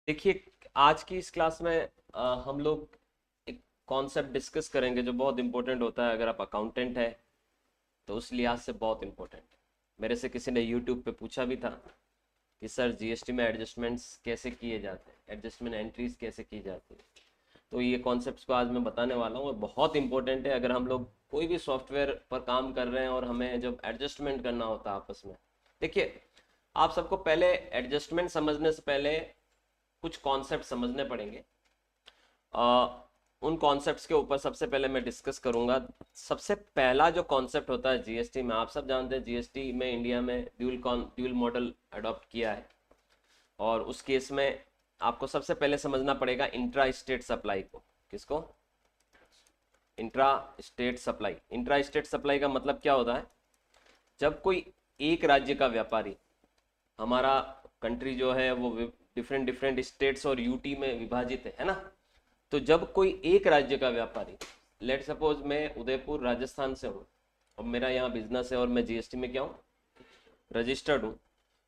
देखिए, आज की इस क्लास में हम लोग एक कॉन्सेप्ट डिस्कस करेंगे जो बहुत इंपॉर्टेंट होता है। अगर आप अकाउंटेंट है तो उस लिहाज से बहुत इंपॉर्टेंट है। मेरे से किसी ने यूट्यूब पे पूछा भी था कि सर जीएसटी में एडजस्टमेंट्स कैसे किए जाते हैं, एडजस्टमेंट एंट्रीज कैसे की जाती है। तो ये कॉन्सेप्ट्स को आज मैं बताने वाला हूँ और बहुत इंपॉर्टेंट है। अगर हम लोग कोई भी सॉफ्टवेयर पर काम कर रहे हैं और हमें जब एडजस्टमेंट करना होता है आपस में, देखिए, आप सबको पहले एडजस्टमेंट समझने से पहले कुछ कॉन्सेप्ट समझने पड़ेंगे। अ, उन कॉन्सेप्ट्स के ऊपर सबसे पहले मैं डिस्कस करूंगा। सबसे पहला जो कॉन्सेप्ट होता है जीएसटी में, आप सब जानते हैं जीएसटी में इंडिया में ड्यूल मॉडल अडॉप्ट किया है। और उस केस में आपको सबसे पहले समझना पड़ेगा इंट्रा स्टेट सप्लाई को। किसको? Intra state supply. Intra state supply का मतलब क्या होता है? जब कोई एक राज्य का व्यापारी, हमारा कंट्री जो है वो डिफरेंट डिफरेंट स्टेट्स और यूटी में विभाजित है ना। तो जब कोई एक राज्य का व्यापारी, लेट सपोज मैं उदयपुर राजस्थान से हूँ और मेरा यहाँ बिजनेस है और मैं जीएसटी में क्या हूँ, रजिस्टर्ड हूँ।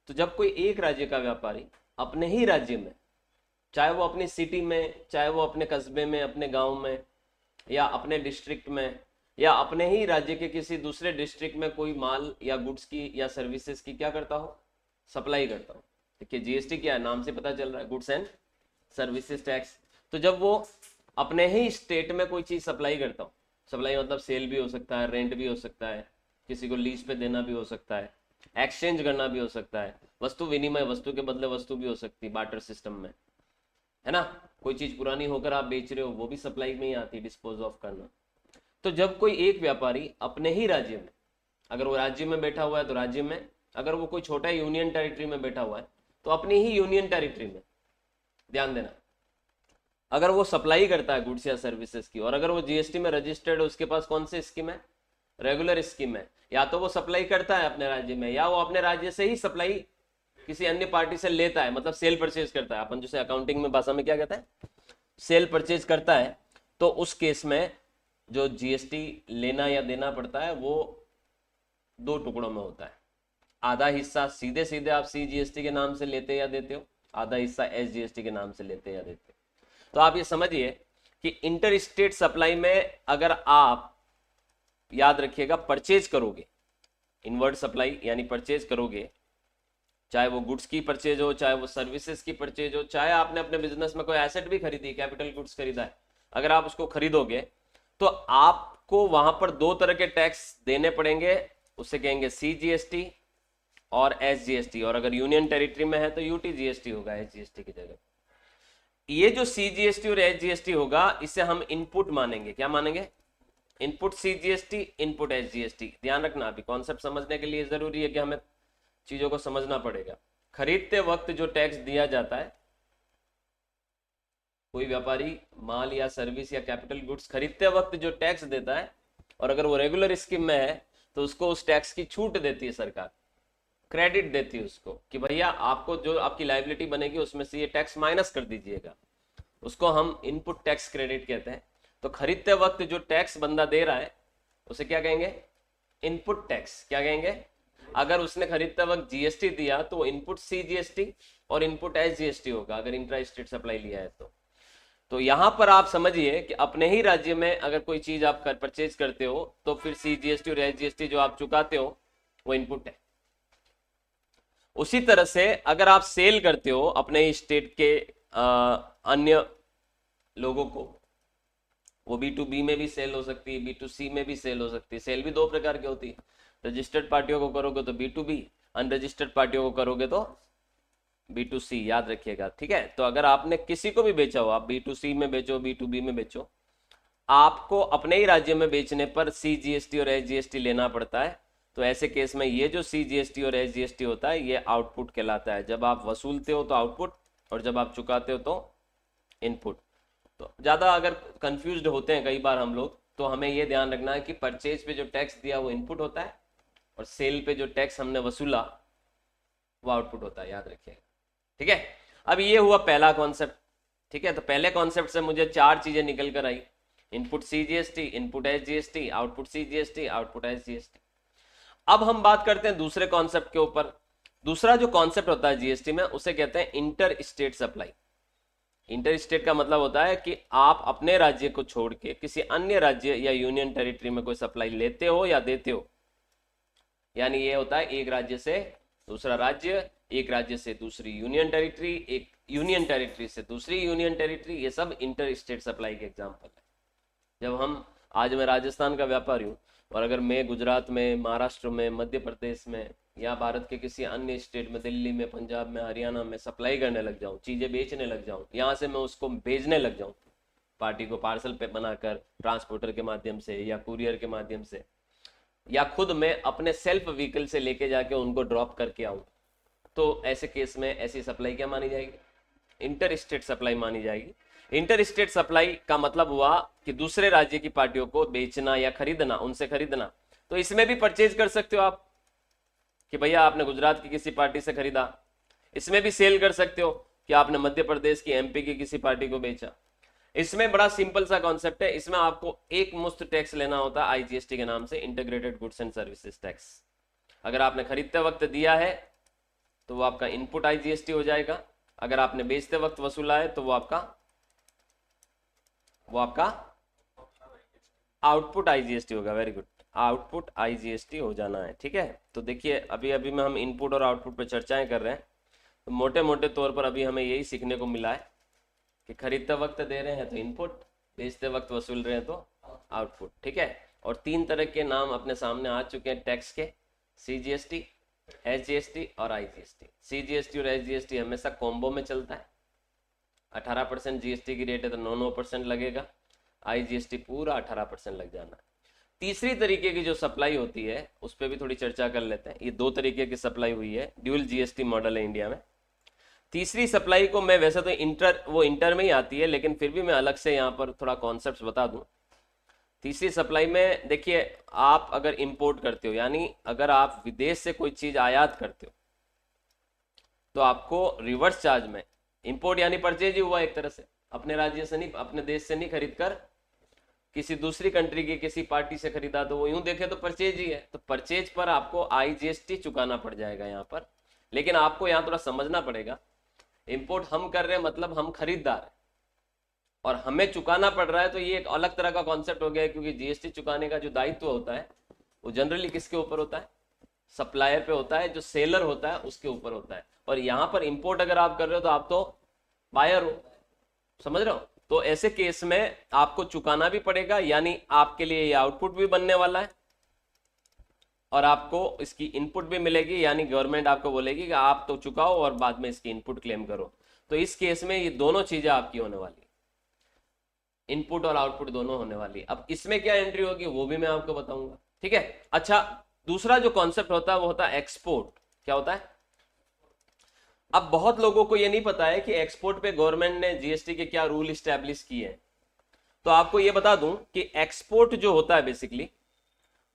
तो जब कोई एक राज्य का व्यापारी अपने ही राज्य में, चाहे वो अपनी सिटी में, चाहे वो अपने कस्बे में, अपने गांव में, या अपने डिस्ट्रिक्ट में, या अपने ही राज्य के किसी दूसरे डिस्ट्रिक्ट में कोई माल या गुड्स की या सर्विसेज की क्या करता हो, सप्लाई करता हो। देखिए, जीएसटी क्या है, नाम से पता चल रहा है, गुड्स एंड सर्विसेज टैक्स। तो जब वो अपने ही स्टेट में कोई चीज सप्लाई करता हो, सप्लाई मतलब सेल भी हो सकता है, रेंट भी हो सकता है, किसी को लीज पे देना भी हो सकता है, एक्सचेंज करना भी हो सकता है, वस्तु विनिमय, वस्तु के बदले वस्तु भी हो सकती है बार्टर सिस्टम में, है ना। कोई चीज पुरानी होकर आप बेच रहे हो, वो भी सप्लाई में ही आती है, डिस्पोज ऑफ करना। तो जब कोई एक व्यापारी अपने ही राज्य में, अगर वो राज्य में बैठा हुआ है तो राज्य में, अगर वो कोई छोटा यूनियन टेरिटरी में बैठा हुआ है तो अपनी ही यूनियन टेरिटरी में, ध्यान देना, अगर वो सप्लाई करता है गुड्स या सर्विसेज की, और अगर वो जीएसटी में रजिस्टर्ड है, उसके पास कौन सी स्कीम है, रेगुलर स्कीम है। या तो वो सप्लाई करता है अपने राज्य में, या वो अपने राज्य से ही सप्लाई किसी अन्य पार्टी से लेता है, मतलब सेल परचेज करता है। अपन जिसे अकाउंटिंग में भाषा में क्या कहते हैं, सेल परचेज करता है। तो उस केस में जो जीएसटी लेना या देना पड़ता है वो दो टुकड़ों में होता है। आधा हिस्सा सीधे सीधे आप सीजीएसटी के नाम से लेते या देते हो, आधा हिस्सा एसजीएसटी के नाम से लेते या देते हो। तो आप ये समझिए कि इंटर स्टेट सप्लाई में अगर आप, याद रखिएगा, परचेज करोगे, इनवर्ड सप्लाई यानी परचेज करोगे, चाहे वो गुड्स की परचेज हो, चाहे वो सर्विसेज की परचेज हो, चाहे आपने अपने बिजनेस में कोई एसेट भी खरीदी, कैपिटल गुड्स खरीदा है, अगर आप उसको खरीदोगे तो आपको वहां पर दो तरह के टैक्स देने पड़ेंगे। उसे कहेंगे सीजीएसटी और एसजीएसटी, और अगर यूनियन टेरिटरी में है तो यूटीजीएसटी होगा एसजीएसटी की जगह। ये जो सीजीएसटी और एसजीएसटी होगा इसे हम इनपुट मानेंगे। क्या मानेंगे? Input CGST, input SGST. ध्यान रखना, अभी कॉन्सेप्ट समझने के लिए जरूरी है कि हमें चीजों को समझना पड़ेगा। खरीदते वक्त जो टैक्स दिया जाता है, कोई व्यापारी माल या सर्विस या कैपिटल गुड्स खरीदते वक्त जो टैक्स देता है, और अगर वो रेगुलर स्कीम में है तो उसको उस टैक्स की छूट देती है सरकार, क्रेडिट देती है उसको कि भैया आपको जो आपकी लाइबिलिटी बनेगी उसमें से ये टैक्स माइनस कर दीजिएगा। उसको हम इनपुट टैक्स क्रेडिट कहते हैं। तो खरीदते वक्त जो टैक्स बंदा दे रहा है उसे क्या कहेंगे? Input tax. क्या कहेंगे? अगर उसने खरीदते वक्त जीएसटी दिया तो इनपुट सीजीएसटी और इनपुट एसजीएसटी होगा, अगर इंट्रा स्टेट सप्लाई लिया है तो यहां पर आप समझिए कि अपने ही राज्य में अगर कोई चीज आप परचेज करते हो तो फिर सीजीएसटी और एसजीएसटी जो आप चुकाते हो वो इनपुट है। उसी तरह से अगर आप सेल करते हो अपने ही स्टेट के अन्य लोगों को, वो बी टू बी में भी सेल हो सकती है, बी टू सी में भी सेल हो सकती है। सेल भी दो प्रकार की होती है, रजिस्टर्ड पार्टियों को करोगे तो बी टू बी, अनरजिस्टर्ड पार्टियों को करोगे तो बी टू सी। याद रखिएगा, ठीक है। तो अगर आपने किसी को भी बेचा हो, आप बी टू सी में बेचो, बी टू बी में बेचो, आपको अपने ही राज्य में बेचने पर सीजीएसटी और एसजीएसटी लेना पड़ता है। तो ऐसे केस में ये जो सीजीएसटी और एसजीएसटी होता है ये आउटपुट कहलाता है। जब आप वसूलते हो तो आउटपुट, और जब आप चुकाते हो तो इनपुट। तो ज़्यादा अगर कंफ्यूज्ड होते हैं कई बार हम लोग, तो हमें ये ध्यान रखना है कि परचेज पे जो टैक्स दिया वो इनपुट होता है, और सेल पे जो टैक्स हमने वसूला वो आउटपुट होता है। याद रखिएगा, ठीक है। अब ये हुआ पहला कॉन्सेप्ट, ठीक है। तो पहले कॉन्सेप्ट से मुझे चार चीजें निकल कर आई: input CGST, input SGST, output CGST, output SGST. अब हम बात करते हैं दूसरे कॉन्सेप्ट के ऊपर। दूसरा जो कॉन्सेप्ट होता है जीएसटी में उसे कहते हैं inter state supply. Inter state का मतलब होता है कि आप अपने राज्य को छोड़ के किसी अन्य राज्य या यूनियन टेरिटरी में कोई सप्लाई लेते हो या देते हो। यानी ये होता है एक राज्य से दूसरा राज्य, एक राज्य से दूसरी यूनियन टेरिटरी, एक यूनियन टेरिटरी से दूसरी यूनियन टेरिटरी, ये सब इंटर स्टेट सप्लाई के एग्जाम्पल है। जब हम, आज मैं राजस्थान का व्यापारी हूँ, और अगर मैं गुजरात में, महाराष्ट्र में, मध्य प्रदेश में, या भारत के किसी अन्य स्टेट में, दिल्ली में, पंजाब में, हरियाणा में सप्लाई करने लग जाऊँ, चीज़ें बेचने लग जाऊँ, यहाँ से मैं उसको भेजने लग जाऊँ पार्टी को, पार्सल पे बनाकर ट्रांसपोर्टर के माध्यम से या कुरियर के माध्यम से, या खुद मैं अपने सेल्फ व्हीकल से लेके जाके उनको ड्रॉप करके आऊँ, तो ऐसे केस में ऐसी सप्लाई क्या मानी जाएगी? इंटर स्टेट सप्लाई मानी जाएगी। इंटर स्टेट सप्लाई का मतलब हुआ कि दूसरे राज्य की पार्टियों को बेचना या खरीदना, उनसे खरीदना। तो इसमें भी परचेज कर सकते हो आप कि भैया आपने गुजरात की किसी पार्टी से खरीदा, इसमें भी सेल कर सकते हो कि आपने मध्य प्रदेश की, एमपी की किसी पार्टी को बेचा। इसमें बड़ा सिंपल सा कॉन्सेप्ट है, इसमें आपको एक मुश्त टैक्स लेना होता है आईजीएसटी के नाम से, integrated goods and services tax. अगर आपने खरीदते वक्त दिया है तो वो आपका इनपुट आईजीएसटी हो जाएगा, अगर आपने बेचते वक्त वसूला है तो वो आपका आउटपुट आईजीएसटी होगा। वेरी गुड, आउटपुट आईजीएसटी हो जाना है। ठीक है, तो देखिए अभी अभी में हम इनपुट और आउटपुट पे चर्चाएं कर रहे हैं, तो मोटे मोटे तौर पर अभी हमें यही सीखने को मिला है कि खरीदते वक्त दे रहे हैं तो इनपुट, बेचते वक्त वसूल रहे हैं तो आउटपुट। ठीक है, और 3 तरह के नाम अपने सामने आ चुके हैं टैक्स के, सीजीएसटी, एसजीएसटी और आईजीएसटी। सीजीएसटी और एसजीएसटी हमेशा कॉम्बो में चलता है, 18% जीएसटी की रेट है तो 9% लगेगा, आईजीएसटी पूरा 18% लग जाना है। तीसरी तरीके की जो सप्लाई होती है उस पर भी थोड़ी चर्चा कर लेते हैं। ये 2 तरीके की सप्लाई हुई है, ड्यूल जीएसटी मॉडल है इंडिया में। तीसरी सप्लाई को मैं वैसे तो इंटर में ही आती है, लेकिन फिर भी मैं अलग से यहाँ पर थोड़ा कॉन्सेप्ट बता दूं। तीसरी सप्लाई में देखिए, आप अगर इंपोर्ट करते हो, यानी अगर आप विदेश से कोई चीज आयात करते हो, तो आपको रिवर्स चार्ज में, इंपोर्ट यानी परचेज ही हुआ एक तरह से, अपने राज्य से नहीं, अपने देश से नहीं खरीद कर किसी दूसरी कंट्री की किसी पार्टी से खरीदा, तो वो यूं देखे तो परचेज ही है, तो परचेज पर आपको आईजीएसटी चुकाना पड़ जाएगा यहाँ पर। लेकिन आपको यहाँ थोड़ा समझना पड़ेगा, इंपोर्ट हम कर रहे हैं मतलब हम खरीददार हैं, और हमें चुकाना पड़ रहा है, तो ये एक अलग तरह का कॉन्सेप्ट हो गया, क्योंकि जीएसटी चुकाने का जो दायित्व होता है वो जनरली किसके ऊपर होता है? सप्लायर पे होता है, जो सेलर होता है उसके ऊपर होता है। और यहाँ पर इंपोर्ट अगर आप कर रहे हो तो आप तो बायर हो, समझ रहे हो? तो ऐसे केस में आपको चुकाना भी पड़ेगा, यानी आपके लिए ये आउटपुट भी बनने वाला है और आपको इसकी इनपुट भी मिलेगी, यानी गवर्नमेंट आपको बोलेगी कि आप तो चुकाओ और बाद में इसकी इनपुट क्लेम करो। तो इस केस में ये दोनों चीजें आपकी होने वाली, इनपुट और आउटपुट दोनों होने वाली। अब इसमें क्या एंट्री होगी वो भी मैं आपको बताऊंगा। ठीक है, अच्छा, दूसरा जो कॉन्सेप्ट होता है वो होता है एक्सपोर्ट। क्या होता है? अब बहुत लोगों को ये नहीं पता है कि एक्सपोर्ट पे गवर्नमेंट ने जीएसटी के क्या रूल स्टैब्लिश किए हैं। तो आपको ये बता दूं कि एक्सपोर्ट जो होता है बेसिकली,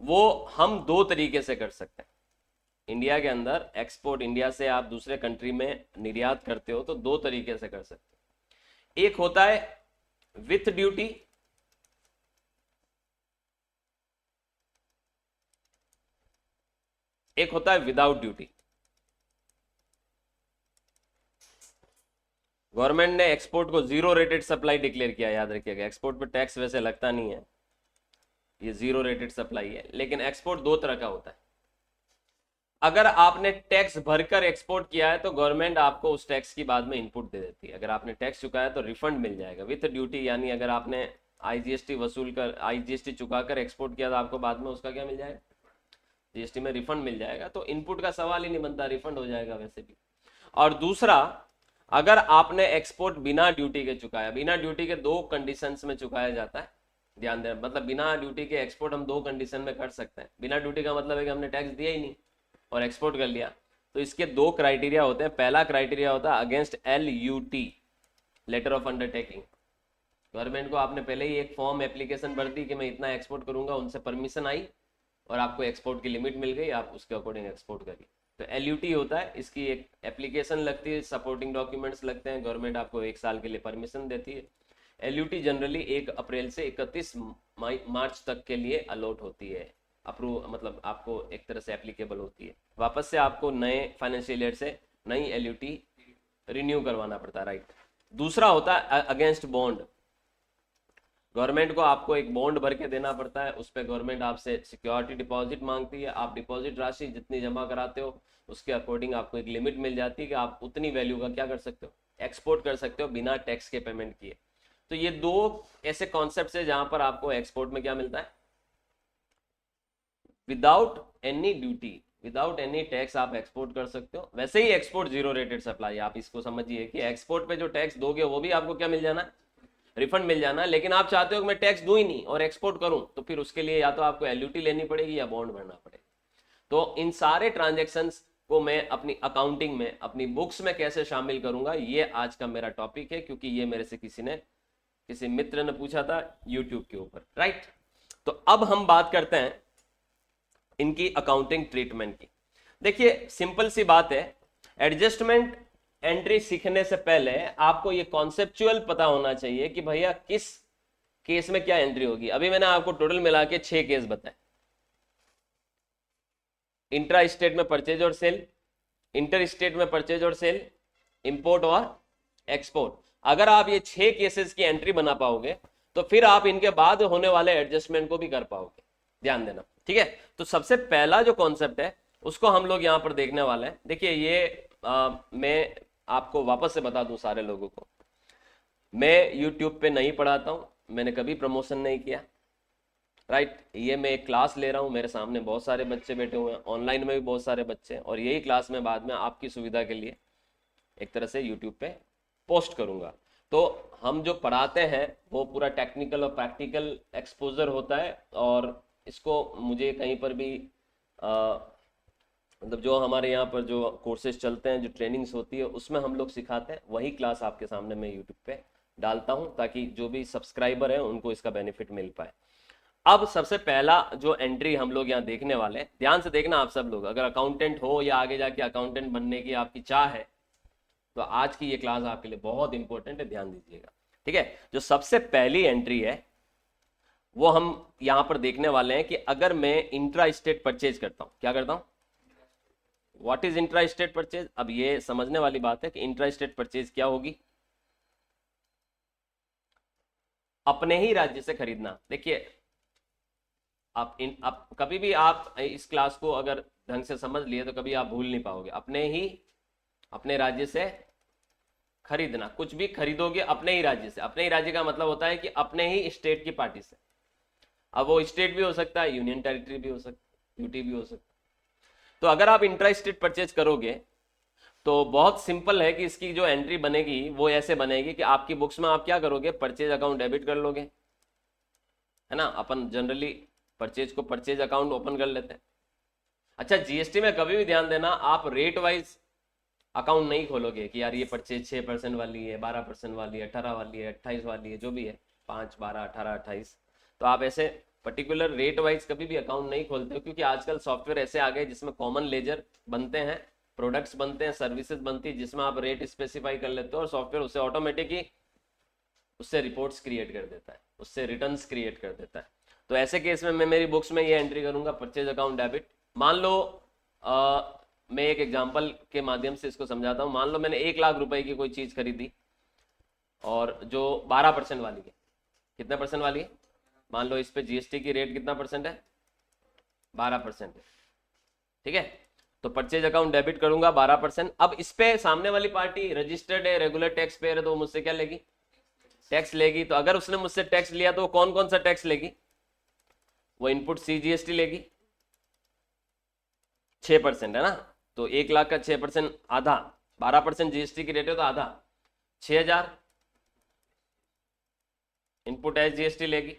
वो हम 2 तरीके से कर सकते हैं। इंडिया के अंदर एक्सपोर्ट, इंडिया से आप दूसरे कंट्री में निर्यात करते हो तो 2 तरीके से कर सकते हो। एक होता है विथ ड्यूटी, एक होता है विदाउट ड्यूटी। गवर्नमेंट ने एक्सपोर्ट को 0 रेटेड सप्लाई डिक्लेयर किया, याद रखिएगा। एक्सपोर्ट पे टैक्स वैसे लगता नहीं है, ये 0 रेटेड सप्लाई है। लेकिन एक्सपोर्ट 2 तरह का होता है। अगर आपने टैक्स भरकर एक्सपोर्ट किया है तो गवर्नमेंट आपको उस टैक्स की बाद में इनपुट दे देती है। अगर आपने टैक्स चुकाया तो रिफंड मिल जाएगा। विथ ड्यूटी यानी अगर आपने आईजीएसटी वसूल कर, आईजीएसटी चुकाकर एक्सपोर्ट किया तो आपको बाद में उसका क्या मिल जाएगा? जीएसटी में रिफंड मिल जाएगा। तो इनपुट का सवाल ही नहीं बनता, रिफंड हो जाएगा वैसे भी। और दूसरा, अगर आपने एक्सपोर्ट बिना ड्यूटी के चुकाया, बिना ड्यूटी के 2 कंडीशंस में चुकाया जाता है, ध्यान देना, मतलब बिना ड्यूटी के एक्सपोर्ट हम 2 कंडीशन में कर सकते हैं। बिना ड्यूटी का मतलब है कि हमने टैक्स दिया ही नहीं और एक्सपोर्ट कर लिया। तो इसके 2 क्राइटेरिया होते हैं। पहला क्राइटेरिया होता है against LUT, letter of undertaking. Government को आपने पहले ही एक फॉर्म एप्लीकेशन भर दी कि मैं इतना एक्सपोर्ट करूंगा, उनसे परमिशन आई और आपको एक्सपोर्ट की लिमिट मिल गई, आप उसके अकॉर्डिंग एक्सपोर्ट करिए। तो LUT होता है, इसकी एक एप्लीकेशन लगती है, सपोर्टिंग डॉक्यूमेंट्स लगते हैं, गवर्नमेंट आपको 1 साल के लिए परमिशन देती है। LUT जनरली 1 अप्रैल से 31 मार्च तक के लिए अलॉट होती है, अप्रूव, मतलब आपको एक तरह से एप्लीकेबल होती है। वापस से आपको नए फाइनेंशियल ईयर से नई LUT रिन्यू करवाना पड़ता है, राइट। दूसरा होता है अगेंस्ट बॉन्ड। गवर्नमेंट को आपको एक बॉन्ड भर के देना पड़ता है, उस पर गवर्नमेंट आपसे सिक्योरिटी डिपॉजिट मांगती है। आप डिपॉजिट राशि जितनी जमा कराते हो उसके अकॉर्डिंग आपको एक लिमिट मिल जाती है कि आप उतनी वैल्यू का क्या कर सकते हो, एक्सपोर्ट कर सकते हो बिना टैक्स के पेमेंट किए। तो ये दो ऐसे कॉन्सेप्ट है जहां पर आपको एक्सपोर्ट में क्या मिलता है, without any duty, without any tax आप एक्सपोर्ट कर सकते हो। वैसे ही एक्सपोर्ट जीरो रेटेड सप्लाई, आप इसको समझिए कि एक्सपोर्ट पे जो टैक्स दोगे वो भी आपको क्या मिल जाना है, रिफंड मिल जाना है। लेकिन आप चाहते हो कि मैं टैक्स दूं ही नहीं और एक्सपोर्ट करूं, तो फिर उसके लिए या तो आपको एलयूटी लेनी पड़ेगी या बॉन्ड भरना पड़ेगा। तो इन सारे ट्रांजेक्शन्स को मैं अपनी अकाउंटिंग में, अपनी बुक्स में कैसे शामिल करूंगा, ये आज का मेरा टॉपिक है, क्योंकि ये मेरे से किसी मित्र ने पूछा था यूट्यूब के ऊपर, राइट। तो अब हम बात करते हैं इनकी अकाउंटिंग ट्रीटमेंट की। देखिए सिंपल सी बात है, एडजस्टमेंट एंट्री सीखने से पहले आपको ये कॉन्सेप्चुअल पता होना चाहिए कि भैया किस केस में क्या एंट्री होगी। अभी मैंने आपको टोटल मिला के 6 केस बताए, इंट्रा स्टेट में परचेज और सेल, इंटर स्टेट में परचेज और सेल, इंपोर्ट और एक्सपोर्ट। अगर आप ये 6 केसेस की एंट्री बना पाओगे तो फिर आप इनके बाद होने वाले एडजस्टमेंट को भी कर पाओगे, ध्यान देना, ठीक है। तो सबसे पहला जो कॉन्सेप्ट है उसको हम लोग यहां पर देखने वाले हैं। देखिए ये मैं आपको वापस से बता दूं सारे लोगों को, मैं यूट्यूब पे नहीं पढ़ाता हूं, मैंने कभी प्रमोशन नहीं किया, राइट। ये मैं एक क्लास ले रहा हूँ, मेरे सामने बहुत सारे बच्चे बैठे हुए हैं, ऑनलाइन में भी बहुत सारे बच्चे हैं, और यही क्लास में बाद में आपकी सुविधा के लिए एक तरह से यूट्यूब पे पोस्ट करूँगा। तो हम जो पढ़ाते हैं वो पूरा टेक्निकल और प्रैक्टिकल एक्सपोजर होता है, और इसको मुझे कहीं पर भी मतलब जो हमारे यहाँ पर जो कोर्सेज चलते हैं, जो ट्रेनिंग्स होती है, उसमें हम लोग सिखाते हैं, वही क्लास आपके सामने मैं यूट्यूब पे डालता हूँ, ताकि जो भी सब्सक्राइबर हैं उनको इसका बेनिफिट मिल पाए। अब सबसे पहला जो एंट्री हम लोग यहाँ देखने वाले हैं, ध्यान से देखना आप सब लोग, अगर अकाउंटेंट हो या आगे जाके अकाउंटेंट बनने की आपकी चाह है तो आज की ये क्लास आपके लिए बहुत इंपॉर्टेंट है, ध्यान दीजिएगा, ठीक है। जो सबसे पहली एंट्री है वो हम यहां पर देखने वाले हैं कि अगर मैं इंट्रा स्टेट परचेज करता हूं, क्या करता हूं, what is intra state purchase. अब ये समझने वाली बात है कि इंट्रा स्टेट परचेज क्या होगी, अपने ही राज्य से खरीदना। देखिए आप कभी भी आप इस क्लास को अगर ढंग से समझ लिए तो कभी आप भूल नहीं पाओगे। अपने राज्य से खरीदना, कुछ भी खरीदोगे अपने ही राज्य से। अपने ही राज्य का मतलब होता है कि अपने ही स्टेट की पार्टी से। अब वो स्टेट भी हो सकता है, यूनियन टेरिटरी भी हो सकता है, यूटी भी हो सकता है। तो अगर आप इंट्रा स्टेट परचेज करोगे तो बहुत सिंपल है कि इसकी जो एंट्री बनेगी वो ऐसे बनेगी कि आपकी बुक्स में आप क्या करोगे, परचेज अकाउंट डेबिट कर लोगे, है ना। अपन जनरली परचेज को परचेज अकाउंट ओपन कर लेते हैं। अच्छा, जीएसटी में कभी भी ध्यान देना, आप रेट वाइज अकाउंट नहीं खोलोगे कि यार ये परचेज 6% वाली है, 12% वाली है, 18 वाली है, 28 वाली है, जो भी है 5, 12, 18, 28। तो आप ऐसे पर्टिकुलर रेट वाइज कभी भी अकाउंट नहीं खोलते हो, क्योंकि आजकल सॉफ्टवेयर ऐसे आ गए जिसमें कॉमन लेजर बनते हैं, प्रोडक्ट्स बनते हैं, सर्विसेज बनती है, जिसमें आप रेट स्पेसिफाई कर लेते हो और सॉफ्टवेयर उससे ऑटोमेटिक ही उससे रिपोर्ट्स क्रिएट कर देता है, उससे रिटर्न्स क्रिएट कर देता है। तो ऐसे केस में मैं मेरी बुक्स में ये एंट्री करूंगा, परचेज अकाउंट डेबिट। मान लो मैं एक एग्जांपल के माध्यम से इसको समझाता हूँ। मान लो मैंने 1 लाख रुपए की कोई चीज़ खरीदी और जो 12% वाली है, कितने परसेंट वाली है, मान लो इस पे जीएसटी की रेट कितना परसेंट है, 12% है, ठीक है। तो परचेज अकाउंट डेबिट करूंगा 12%। अब इस पे सामने वाली पार्टी रजिस्टर्ड है, रेगुलर टैक्स पेयर है, तो मुझसे क्या लेगी, टैक्स लेगी। तो अगर उसने मुझसे टैक्स लिया तो कौन कौन सा टैक्स लेगी, वो इनपुट CGST लेगी, 6% है ना। तो 1 लाख का 6% आधा, 12% जीएसटी की रेट है तो आधा 6,000 इनपुट एज जीएसटी लेगी,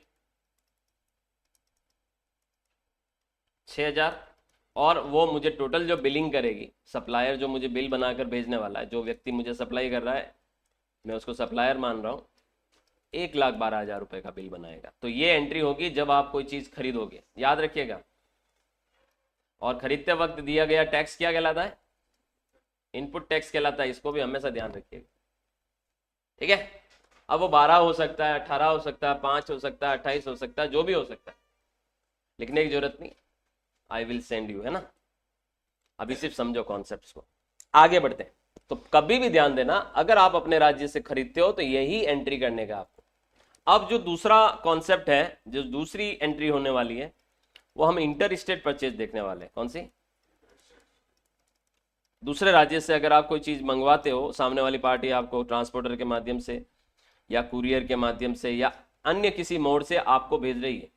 6,000। और वो मुझे टोटल जो बिलिंग करेगी, सप्लायर जो मुझे बिल बनाकर भेजने वाला है, जो व्यक्ति मुझे सप्लाई कर रहा है, मैं उसको सप्लायर मान रहा हूँ, 1,12,000 रुपए का बिल बनाएगा। तो ये एंट्री होगी जब आप कोई चीज़ खरीदोगे, याद रखिएगा। और खरीदते वक्त दिया गया टैक्स क्या कहलाता है, इनपुट टैक्स कहलाता है, इसको भी हमेशा ध्यान रखिएगा, ठीक है। अब वो 12 हो सकता है, 18 हो सकता है, 5 हो सकता है, 28 हो सकता है, जो भी हो सकता है, लिखने की जरूरत नहीं, आई विल सेंड यू, है ना। अभी सिर्फ समझो कॉन्सेप्ट्स को, आगे बढ़ते हैं। तो कभी भी ध्यान देना, अगर आप अपने राज्य से खरीदते हो तो यही एंट्री करने का आपको। अब जो दूसरा कॉन्सेप्ट है, जो दूसरी एंट्री होने वाली है, वो हम इंटर स्टेट परचेज देखने वाले हैं। कौन सी? दूसरे राज्य से अगर आप कोई चीज मंगवाते हो, सामने वाली पार्टी आपको ट्रांसपोर्टर के माध्यम से या कुरियर के माध्यम से या अन्य किसी मोड से आपको भेज रही है,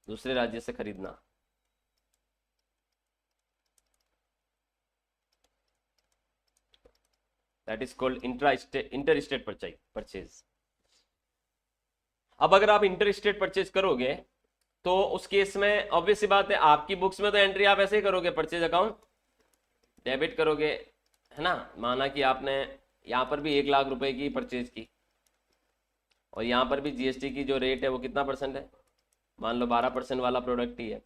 दूसरे राज्य से खरीदना, that is called inter state purchase. अब अगर आप इंटर स्टेट परचेज करोगे तो उस केस में ऑब्वियस सी बात है, आपकी बुक्स में तो एंट्री आप ऐसे ही करोगे, परचेज अकाउंट डेबिट करोगे, है ना। माना कि आपने यहाँ पर भी 1 लाख रुपए की परचेज की और यहाँ पर भी जीएसटी की जो रेट है वो कितना परसेंट है, मान लो 12% वाला प्रोडक्ट ही है।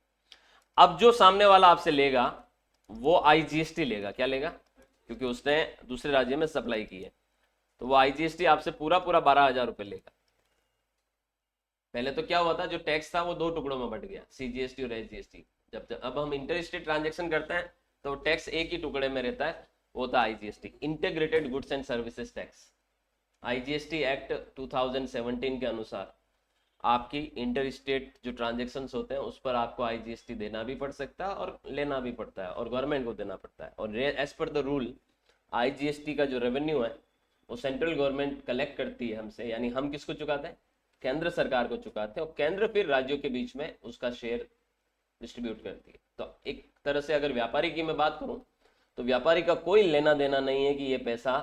अब जो सामने वाला आपसे लेगा वो आईजीएसटी लेगा। क्या लेगा? क्योंकि उसने दूसरे राज्य में सप्लाई की है, तो वो आईजीएसटी आपसे पूरा पूरा 12,000 रुपये लेगा। पहले तो क्या हुआ था, जो टैक्स था वो 2 टुकड़ों में बट गया, सीजीएसटी और एसजीएसटी। जब अब हम इंटर स्टेट ट्रांजेक्शन करते हैं तो टैक्स एक ही टुकड़े में रहता है, वो होता है IGST, integrated goods and services tax. IGST act 2017 के अनुसार आपकी इंटर स्टेट जो ट्रांजेक्शन्स होते हैं उस पर आपको आईजीएसटी देना भी पड़ सकता है और लेना भी पड़ता है, और गवर्नमेंट को देना पड़ता है। और as per the rule IGST का जो रेवेन्यू है वो सेंट्रल गवर्नमेंट कलेक्ट करती है हमसे, यानी हम किसको चुकाते हैं? केंद्र सरकार को चुकाते हैं, और केंद्र फिर राज्यों के बीच में उसका शेयर डिस्ट्रीब्यूट करती है। तो एक तरह से अगर व्यापारी की मैं बात करूं तो व्यापारी का कोई लेना देना नहीं है कि ये पैसा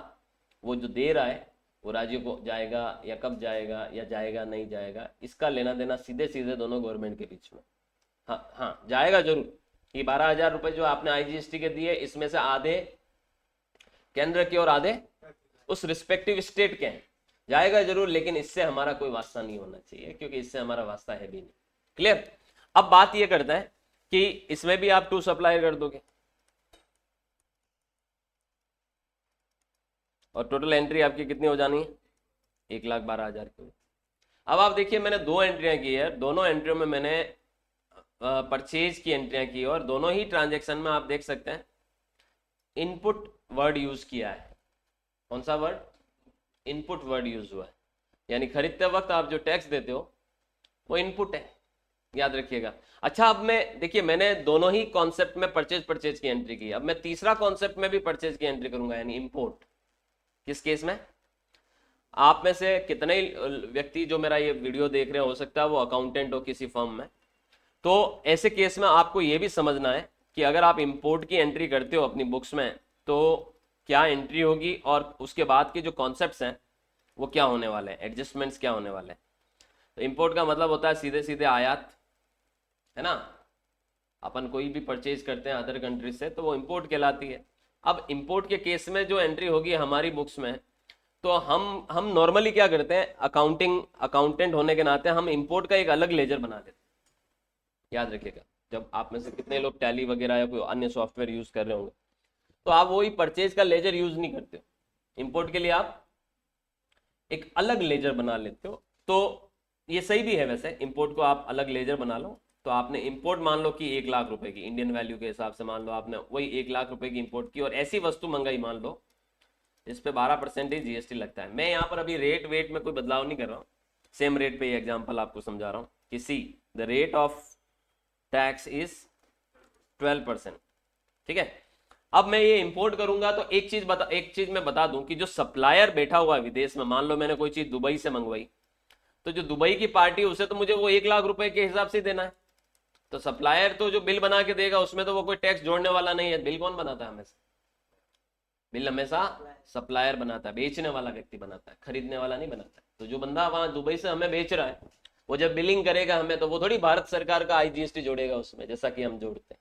वो जो दे रहा है वो राज्य को जाएगा या कब जाएगा या जाएगा नहीं जाएगा, इसका लेना देना सीधे सीधे दोनों गवर्नमेंट के बीच में। हाँ हाँ, जाएगा जरूर। ये 12,000 रुपए जो आपने आईजीएसटी के दिए, इसमें से आधे केंद्र के और आधे उस रिस्पेक्टिव स्टेट के हैं, जाएगा जरूर, लेकिन इससे हमारा कोई वास्ता नहीं होना चाहिए, क्योंकि इससे हमारा वास्ता है भी नहीं। क्लियर? अब बात ये करता है कि इसमें भी आप टू सप्लायर कर दोगे और टोटल एंट्री आपकी कितनी हो जानी है? 1,12,000 की। अब आप देखिए, मैंने 2 एंट्रियां की है, दोनों एंट्रियों में मैंने परचेज की एंट्रियां की, और दोनों ही ट्रांजेक्शन में आप देख सकते हैं इनपुट वर्ड यूज किया है। कौन सा वर्ड? इनपुट वर्ड यूज हुआ है, यानी खरीदते वक्त आप जो टैक्स देते हो वो इनपुट है, याद रखिएगा। अच्छा, अब मैं देखिए, मैंने दोनों ही कॉन्सेप्ट में परचेज की एंट्री की, अब मैं तीसरा कॉन्सेप्ट में भी परचेज की एंट्री करूंगा, यानी इंपोर्ट। किस केस में? आप में से कितने व्यक्ति जो मेरा ये वीडियो देख रहे हैं, हो सकता है वो अकाउंटेंट हो किसी फर्म में, तो ऐसे केस में आपको ये भी समझना है कि अगर आप इंपोर्ट की एंट्री करते हो अपनी बुक्स में तो क्या एंट्री होगी, और उसके बाद के जो कॉन्सेप्ट्स हैं वो क्या होने वाले हैं, एडजस्टमेंट्स क्या होने वाले हैं। तो इंपोर्ट का मतलब होता है सीधे सीधे आयात, है ना। अपन कोई भी परचेज करते हैं अदर कंट्री से तो वो इंपोर्ट कहलाती है। अब इंपोर्ट के केस में जो एंट्री होगी हमारी बुक्स में, तो हम नॉर्मली क्या करते हैं, अकाउंटेंट होने के नाते हम इंपोर्ट का एक अलग लेजर बना देते हैं। याद रखिएगा, जब आप में से कितने लोग टैली वगैरह या कोई अन्य सॉफ्टवेयर यूज कर रहे होंगे तो आप वही परचेज का लेजर यूज नहीं करते हो, इंपोर्ट के लिए आप एक अलग लेजर बना लेते हो। तो ये सही भी है वैसे, इंपोर्ट को आप अलग लेजर बना लो। तो आपने इंपोर्ट मान लो कि 1,00,000 रुपए की, इंडियन वैल्यू के हिसाब से मान लो आपने वही 1,00,000 रुपए की इंपोर्ट की, और ऐसी वस्तु मंगाई मान लो इस पे 12% ही जीएसटी लगता है। मैं यहाँ पर अभी रेट वेट में कोई बदलाव नहीं कर रहा हूँ, सेम रेट पे एग्जाम्पल आपको समझा रहा हूँ कि see the rate of tax is 12%। ठीक है, अब मैं ये इंपोर्ट करूंगा तो एक चीज मैं बता दूं कि जो सप्लायर बैठा हुआ है विदेश में, मान लो मैंने कोई चीज दुबई से मंगवाई, तो जो दुबई की पार्टी है उसे तो मुझे वो 1,00,000 रुपए के हिसाब से देना है। तो सप्लायर तो जो बिल बना के देगा उसमें तो वो कोई टैक्स जोड़ने वाला नहीं है। बिल कौन बनाता है? हमेशा बिल हमेशा सप्लायर बनाता है, बेचने वाला व्यक्ति बनाता है, खरीदने वाला नहीं बनाता है। तो जो बंदा वहां दुबई से हमें बेच रहा है वो जब बिलिंग करेगा हमें, तो वो थोड़ी भारत सरकार का आईजीएसटी जोड़ेगा उसमें, जैसा कि हम जोड़ते हैं।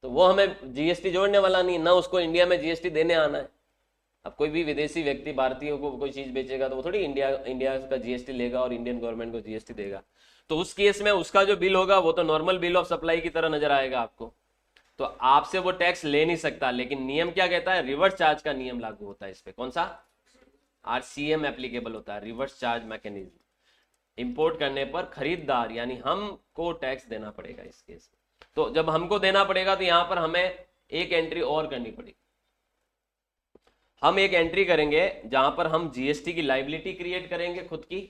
तो वो हमें जीएसटी जोड़ने वाला नहीं, ना उसको इंडिया में जीएसटी देने आना है। अब कोई भी विदेशी व्यक्ति भारतीयों को कोई चीज बेचेगा तो वो थोड़ी इंडिया का जीएसटी लेगा और इंडियन गवर्नमेंट को जीएसटी देगा। तो उस केस में उसका जो बिल होगा वो तो नॉर्मल बिल ऑफ सप्लाई की तरह नजर आएगा आपको, तो आपसे वो टैक्स ले नहीं सकता। लेकिन नियम क्या कहता है? रिवर्स चार्ज का नियम लागू होता है इस पे। कौन सा? आरसीएम एप्लीकेबल होता है, रिवर्स चार्ज मैकेनिज्म। इंपोर्ट करने पर खरीदार यानी हमको टैक्स देना पड़ेगा इस केस में। तो जब हमको देना पड़ेगा तो यहां पर हमें एक एंट्री और करनी पड़ेगी। हम एक एंट्री करेंगे जहां पर हम जीएसटी की लाइबिलिटी क्रिएट करेंगे खुद की,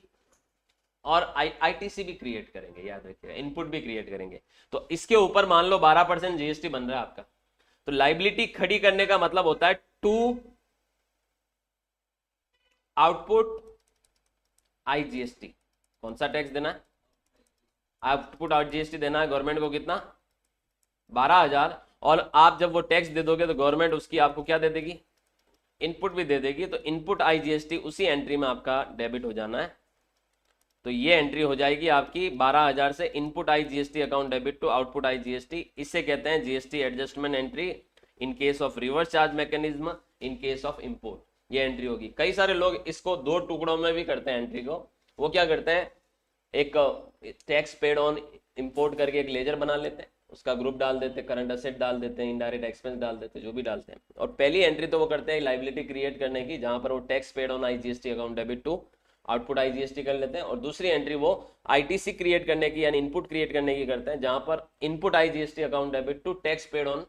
और आईटीसी भी क्रिएट करेंगे, याद रखिएगा, इनपुट भी क्रिएट करेंगे। तो इसके ऊपर मान लो 12% जीएसटी बन रहा है आपका, तो लाइबिलिटी खड़ी करने का मतलब होता है टू आउटपुट आईजीएसटी। कौन सा टैक्स देना है? आउटपुट आउट जीएसटी देना है गवर्नमेंट को, कितना? 12,000। और आप जब वो टैक्स दे दोगे तो गवर्नमेंट उसकी आपको क्या दे देगी? इनपुट भी दे देगी। तो इनपुट आईजीएसटी उसी एंट्री में आपका डेबिट हो जाना है। तो ये एंट्री हो जाएगी आपकी 12,000 से input IGST account debit to output IGST. इसे कहते हैं GST adjustment entry in case of reverse charge mechanism, in case of import. ये एंट्री होगी। कई सारे लोग इसको दो टुकड़ों में भी करते हैं एंट्री को। वो क्या करते हैं, एक टैक्स पेड ऑन इंपोर्ट करके एक लेजर बना लेते हैं, उसका ग्रुप डाल देते हैं, करंट असेट डाल देते हैं, इनडायरेक्ट एक्सपेंस डाल देते हैं, जो भी डालते हैं। और पहली एंट्री तो वो करते हैं लाइबिलिटी क्रिएट करने की, जहां पर वो tax paid on IGST account debit to output IGST कर लेते हैं। और दूसरी एंट्री वो आईटीसी क्रिएट करने की यानी इनपुट क्रिएट करने की करते हैं, जहां पर input IGST account debit to tax paid on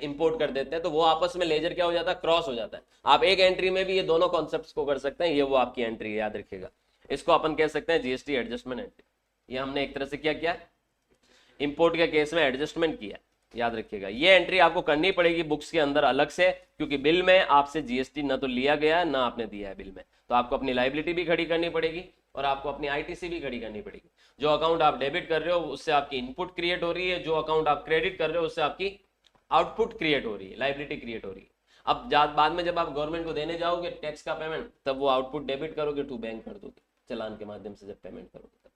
import कर देते हैं। तो वो आपस में लेजर क्या हो जाता है, क्रॉस हो जाता है। आप एक एंट्री में भी ये दोनों कॉन्सेप्ट्स को कर सकते हैं। ये वो आपकी एंट्री है, याद रखिएगा। इसको अपन कह सकते हैं जीएसटी एडजस्टमेंट एंट्री। ये हमने एक तरह से क्या किया, इंपोर्ट के केस में एडजस्टमेंट किया, याद रखिएगा। ये एंट्री आपको करनी पड़ेगी बुक्स के अंदर अलग से, क्योंकि बिल में आपसे जीएसटी ना तो लिया गया है ना आपने दिया है बिल में। तो आपको अपनी लाइबिलिटी भी खड़ी करनी पड़ेगी और आपको अपनी आईटीसी भी खड़ी करनी पड़ेगी। जो अकाउंट आप डेबिट कर रहे हो उससे आपकी इनपुट क्रिएट हो रही है, जो अकाउंट आप क्रेडिट कर रहे हो उससे आपकी आउटपुट क्रिएट हो रही है, लाइबिलिटी क्रिएट हो रही है। अब बाद में जब आप गवर्नमेंट को देने जाओगे टैक्स का पेमेंट, तब वो आउटपुट डेबिट करोगे टू बैंक कर दोगे चालान के माध्यम से। जब पेमेंट करोगे तब,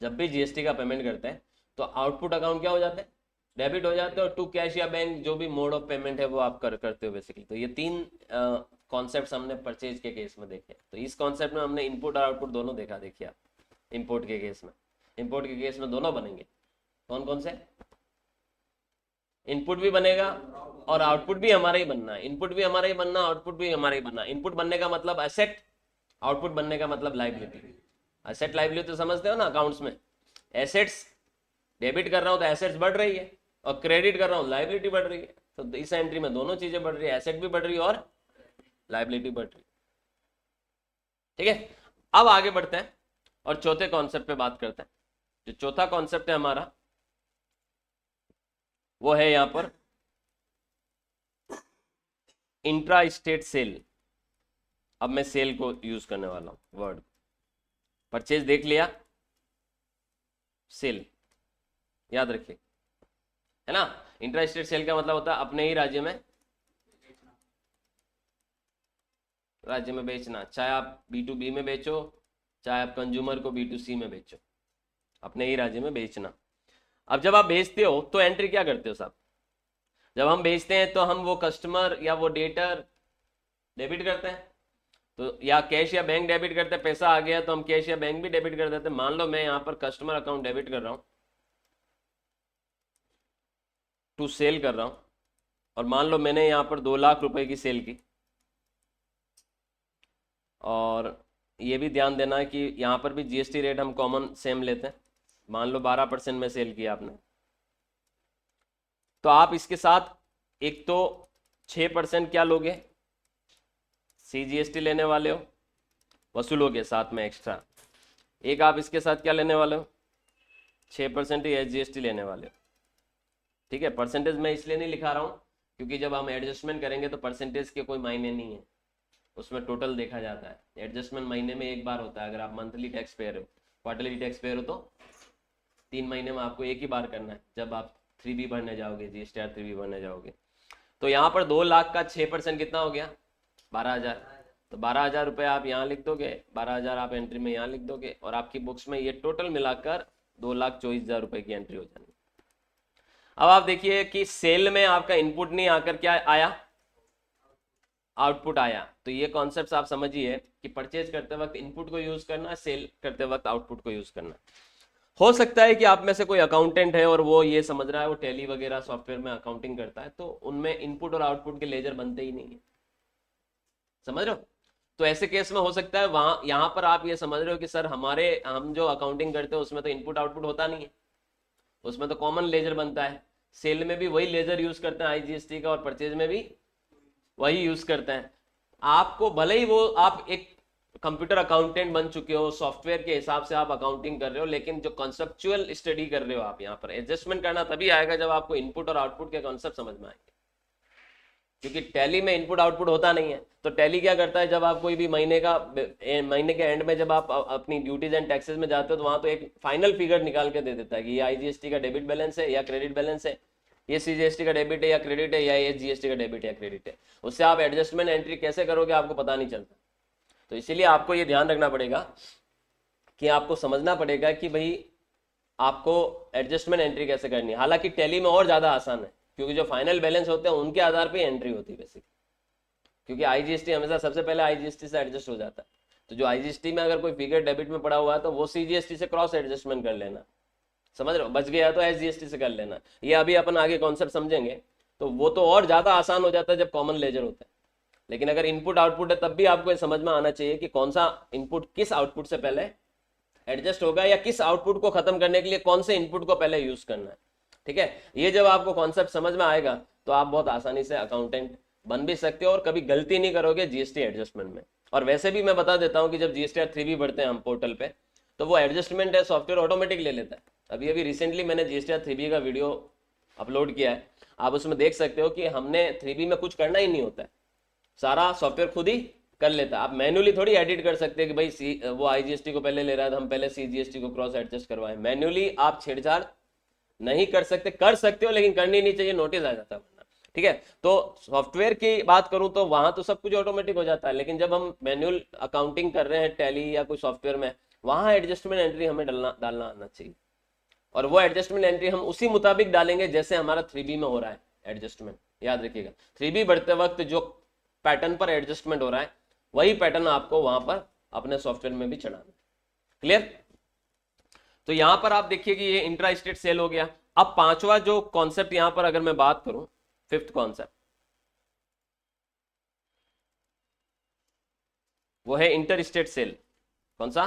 जब भी जीएसटी का पेमेंट करते हैं तो आउटपुट अकाउंट क्या हो जाते हैं, डेबिट हो जाते हैं, और टू कैश या बैंक जो भी मोड ऑफ पेमेंट है वो आप करते हो बेसिकली। तो ये तीन कॉन्सेप्ट हमने परचेज के केस में देखे। तो इस कॉन्सेप्ट में हमने इनपुट और आउटपुट दोनों देखा। देखिए आप, इम्पोर्ट के केस में, इम्पोर्ट के केस में दोनों बनेंगे। कौन कौन से? इनपुट भी बनेगा और आउटपुट भी हमारा ही बनना है। इनपुट भी हमारा ही बनना, आउटपुट भी हमारा ही बनना। इनपुट बनने का मतलब एसेट, आउटपुट बनने का मतलब लाइबिलिटी। एसेट लाइबिलिटी तो समझते हो ना अकाउंट्स में। एसेट्स डेबिट कर रहा हूं तो एसेट्स बढ़ रही है, और क्रेडिट कर रहा हूं लाइबिलिटी बढ़ रही है। तो इस एंट्री में दोनों चीजें बढ़ रही है, एसेट भी बढ़ रही है और लाइबिलिटी बढ़ रही है। ठीक है, अब आगे बढ़ते हैं और चौथे कॉन्सेप्ट पे बात करते हैं। जो चौथा कॉन्सेप्ट है हमारा वो है यहां पर इंट्रा स्टेट सेल। अब मैं सेल को यूज करने वाला हूं वर्ड। परचेज देख लिया, सेल याद रखिए, है ना। इंट्रा स्टेट सेल का मतलब होता है अपने ही राज्य में बेचना। चाहे आप B2B में बेचो, चाहे आप कंज्यूमर को B2C में बेचो, अपने ही राज्य में बेचना। अब जब आप बेचते हो तो एंट्री क्या करते हो साहब? जब हम बेचते हैं तो हम वो कस्टमर या वो डेटर डेबिट करते हैं, तो या कैश या बैंक डेबिट करते हैं। पैसा आ गया तो हम कैश या बैंक भी डेबिट कर देते हैं। मान लो मैं यहाँ पर कस्टमर अकाउंट डेबिट कर रहा हूँ, टू सेल कर रहा हूँ, और मान लो मैंने यहाँ पर 2 लाख रुपए की सेल की। और ये भी ध्यान देना है कि यहाँ पर भी जीएसटी रेट हम कॉमन सेम लेते हैं। मान लो 12% में सेल किया आपने, तो आप इसके साथ एक तो 6% क्या लोगे, CGST लेने वाले हो, वसूलोगे साथ में एक्स्ट्रा। एक आप इसके साथ क्या लेने वाले हो, 6% ही SGST लेने वाले हो। ठीक है, परसेंटेज मैं इसलिए नहीं लिखा रहा हूँ क्योंकि जब हम एडजस्टमेंट करेंगे तो परसेंटेज के कोई मायने नहीं है, उसमें टोटल देखा जाता है। एडजस्टमेंट महीने में एक बार होता है। अगर आप मंथली टैक्स पेयर हो, क्वार्टरली टैक्स पेयर हो, तो 3 महीने में आपको एक ही बार करना है, जब आप 3B भरने जाओगे, GSTR 3B भरने जाओगे। तो यहाँ पर 2 लाख का 6% कितना हो गया, 12,000। तो 12,000 रुपये आप यहाँ लिख दोगे, 12,000 आप एंट्री में यहाँ लिख दोगे, और आपकी बुक्स में ये टोटल मिलाकर 2,24,000 रुपये की एंट्री हो जानी। अब आप देखिए कि सेल में आपका इनपुट नहीं आकर क्या आया, आउटपुट आया। तो ये कॉन्सेप्ट आप समझिए कि परचेज करते वक्त इनपुट को यूज करना, सेल करते वक्त आउटपुट को यूज करना। हो सकता है कि आप में से कोई अकाउंटेंट है और वो ये समझ रहा है, वो टैली वगैरह सॉफ्टवेयर में अकाउंटिंग करता है, तो उनमें इनपुट और आउटपुट के लेजर बनते ही नहीं है, समझ रहे हो। तो ऐसे केस में हो सकता है वहां यहाँ पर आप ये समझ रहे हो कि सर हम जो अकाउंटिंग करते हैं उसमें तो इनपुट आउटपुट होता नहीं है, उसमें तो कॉमन लेजर बनता है। सेल में भी वही लेजर यूज करते हैं आईजीएसटी का, और परचेज में भी वही यूज करते हैं। आपको भले ही वो आप एक कंप्यूटर अकाउंटेंट बन चुके हो, सॉफ्टवेयर के हिसाब से आप अकाउंटिंग कर रहे हो, लेकिन जो कॉन्सेप्चुअल स्टडी कर रहे हो आप, यहाँ पर एडजस्टमेंट करना तभी आएगा जब आपको इनपुट और आउटपुट के कॉन्सेप्ट समझ में आएंगे। क्योंकि टैली में इनपुट आउटपुट होता नहीं है, तो टैली क्या करता है, जब आप कोई भी महीने के एंड में जब आप अपनी ड्यूटीज एंड टैक्सेस में जाते हो, तो वहां तो एक फाइनल फिगर निकाल के दे देता है कि ये आईजीएसटी का डेबिट बैलेंस है या क्रेडिट बैलेंस है, ये सीजीएसटी का डेबिट है या क्रेडिट है, या ये जीएसटी का डेबिट या क्रेडिट है। उससे आप एडजस्टमेंट एंट्री कैसे करोगे आपको पता नहीं चलता। तो इसीलिए आपको ये ध्यान रखना पड़ेगा कि आपको समझना पड़ेगा कि भाई आपको एडजस्टमेंट एंट्री कैसे करनी है। हालांकि टैली में और ज़्यादा आसान है, क्योंकि जो फाइनल बैलेंस होते हैं उनके आधार पर एंट्री होती है बेसिकली, क्योंकि आईजीएसटी हमेशा सबसे पहले आईजीएसटी से एडजस्ट हो जाता है। तो जो आईजीएसटी में अगर कोई फिगर डेबिट में पड़ा हुआ है तो वो सीजीएसटी से क्रॉस एडजस्टमेंट कर लेना, समझ रहे हो, बच गया तो एसजीएसटी से कर लेना। ये अभी अपन आगे कॉन्सेप्ट समझेंगे, तो वो तो और ज़्यादा आसान हो जाता है जब कॉमन लेजर होता है। लेकिन अगर इनपुट आउटपुट है तब भी आपको ये समझ में आना चाहिए कि कौन सा इनपुट किस आउटपुट से पहले एडजस्ट होगा, या किस आउटपुट को खत्म करने के लिए कौन से इनपुट को पहले यूज करना है। ठीक है, ये जब आपको कॉन्सेप्ट समझ में आएगा तो आप बहुत आसानी से अकाउंटेंट बन भी सकते हो और कभी गलती नहीं करोगे जीएसटी एडजस्टमेंट में। और वैसे भी मैं बता देता हूँ कि जब जीएसटीआर 3 भी बढ़ते हैं हम पोर्टल पे, तो वो एडजस्टमेंट है सॉफ्टवेयर ऑटोमेटिक ले लेता है। अभी अभी रिसेंटली मैंने जीएसटीआर 3B का वीडियो अपलोड किया है, आप उसमें देख सकते हो कि हमने 3B में कुछ करना ही नहीं होता है, सारा सॉफ्टवेयर खुद ही कर लेता है। आप मैन्युअली थोड़ी एडिट कर सकते हैं कि भाई वो आईजीएसटी को पहले ले रहा है तो हम पहले सीजीएसटी को क्रॉस एडजस्ट करवाएं। मैन्युअली आप छेड़छाड़ नहीं कर सकते, कर सकते हो लेकिन करनी नहीं चाहिए, नोटिस आ जाता है वरना। ठीक है, तो सॉफ्टवेयर की बात करूं तो वहां तो सब कुछ ऑटोमेटिक हो जाता है, लेकिन जब हम मैनुअल अकाउंटिंग कर रहे हैं टैली या कोई सॉफ्टवेयर में, वहां एडजस्टमेंट एंट्री हमें डालना आना चाहिए। और वो एडजस्टमेंट एंट्री हम उसी मुताबिक डालेंगे जैसे हमारा 3B में हो रहा है एडजस्टमेंट। याद रखिएगा, 3B बढ़ते वक्त जो पैटर्न पर एडजस्टमेंट हो रहा है वही पैटर्न आपको वहां पर अपने सॉफ्टवेयर में भी चढ़ाना है। क्लियर? तो यहां पर आप देखिए कि ये इंट्रा स्टेट सेल हो गया। अब पांचवा जो कॉन्सेप्ट यहां पर अगर मैं बात करूं, फिफ्थ कॉन्सेप्ट, वो है इंटर स्टेट सेल। कौन सा?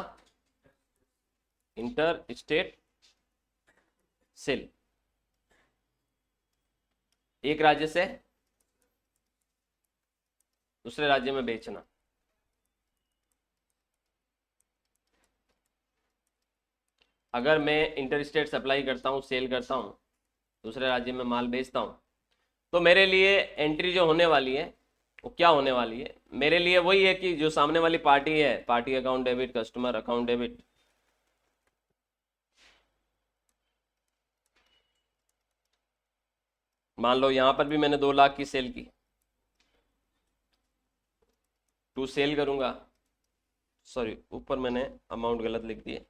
Inter state sale. एक राज्य से दूसरे राज्य में बेचना। अगर मैं इंटर स्टेट सप्लाई करता हूँ, सेल करता हूँ, दूसरे राज्य में माल बेचता हूँ, तो मेरे लिए एंट्री जो होने वाली है वो क्या होने वाली है? मेरे लिए वही है कि जो सामने वाली पार्टी है, party account debit, customer account debit, मान लो यहां पर भी मैंने 2 लाख की सेल की, टू सेल करूंगा, सॉरी ऊपर मैंने अमाउंट गलत लिख दिए,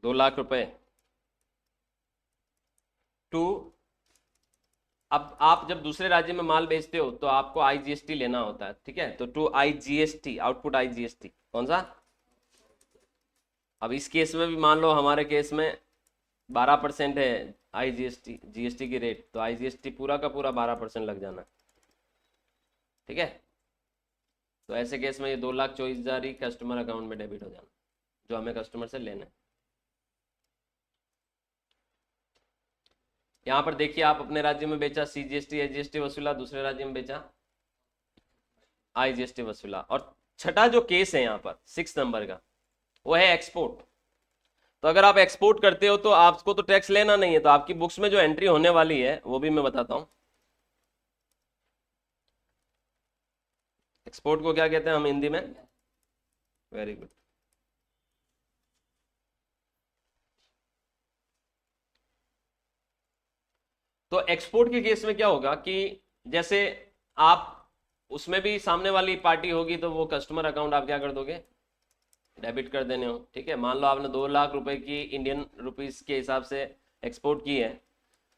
₹2,00,000 टू। अब आप जब दूसरे राज्य में माल बेचते हो तो आपको आईजीएसटी लेना होता है, ठीक है, तो टू आईजीएसटी, आउटपुट आईजीएसटी कौन सा? अब इस केस में भी मान लो हमारे केस में 12% है आईजीएसटी, जीएसटी की रेट, तो आईजीएसटी पूरा का पूरा 12% लग जाना। ठीक है, तो ऐसे केस में ये 2,24,000 ही कस्टमर अकाउंट में डेबिट हो जाना, जो हमें कस्टमर से लेना है। यहाँ पर देखिए, आप अपने राज्य में बेचा सीजीएसटी एजीएसटी वसूला, दूसरे राज्य में बेचा आईजीएसटी वसूला। और छठा जो केस है यहाँ पर 6 नंबर का, वो है एक्सपोर्ट। तो अगर आप एक्सपोर्ट करते हो तो आपको तो टैक्स लेना नहीं है, तो आपकी बुक्स में जो एंट्री होने वाली है वो भी मैं बताता हूं। एक्सपोर्ट को क्या कहते हैं हम हिंदी में? Very good. तो एक्सपोर्ट के केस में क्या होगा कि जैसे आप उसमें भी सामने वाली पार्टी होगी तो वो कस्टमर अकाउंट आप क्या कर दोगे? डेबिट कर देने हो। ठीक है, मान लो आपने 2,00,000 की इंडियन रुपीस के हिसाब से एक्सपोर्ट की है,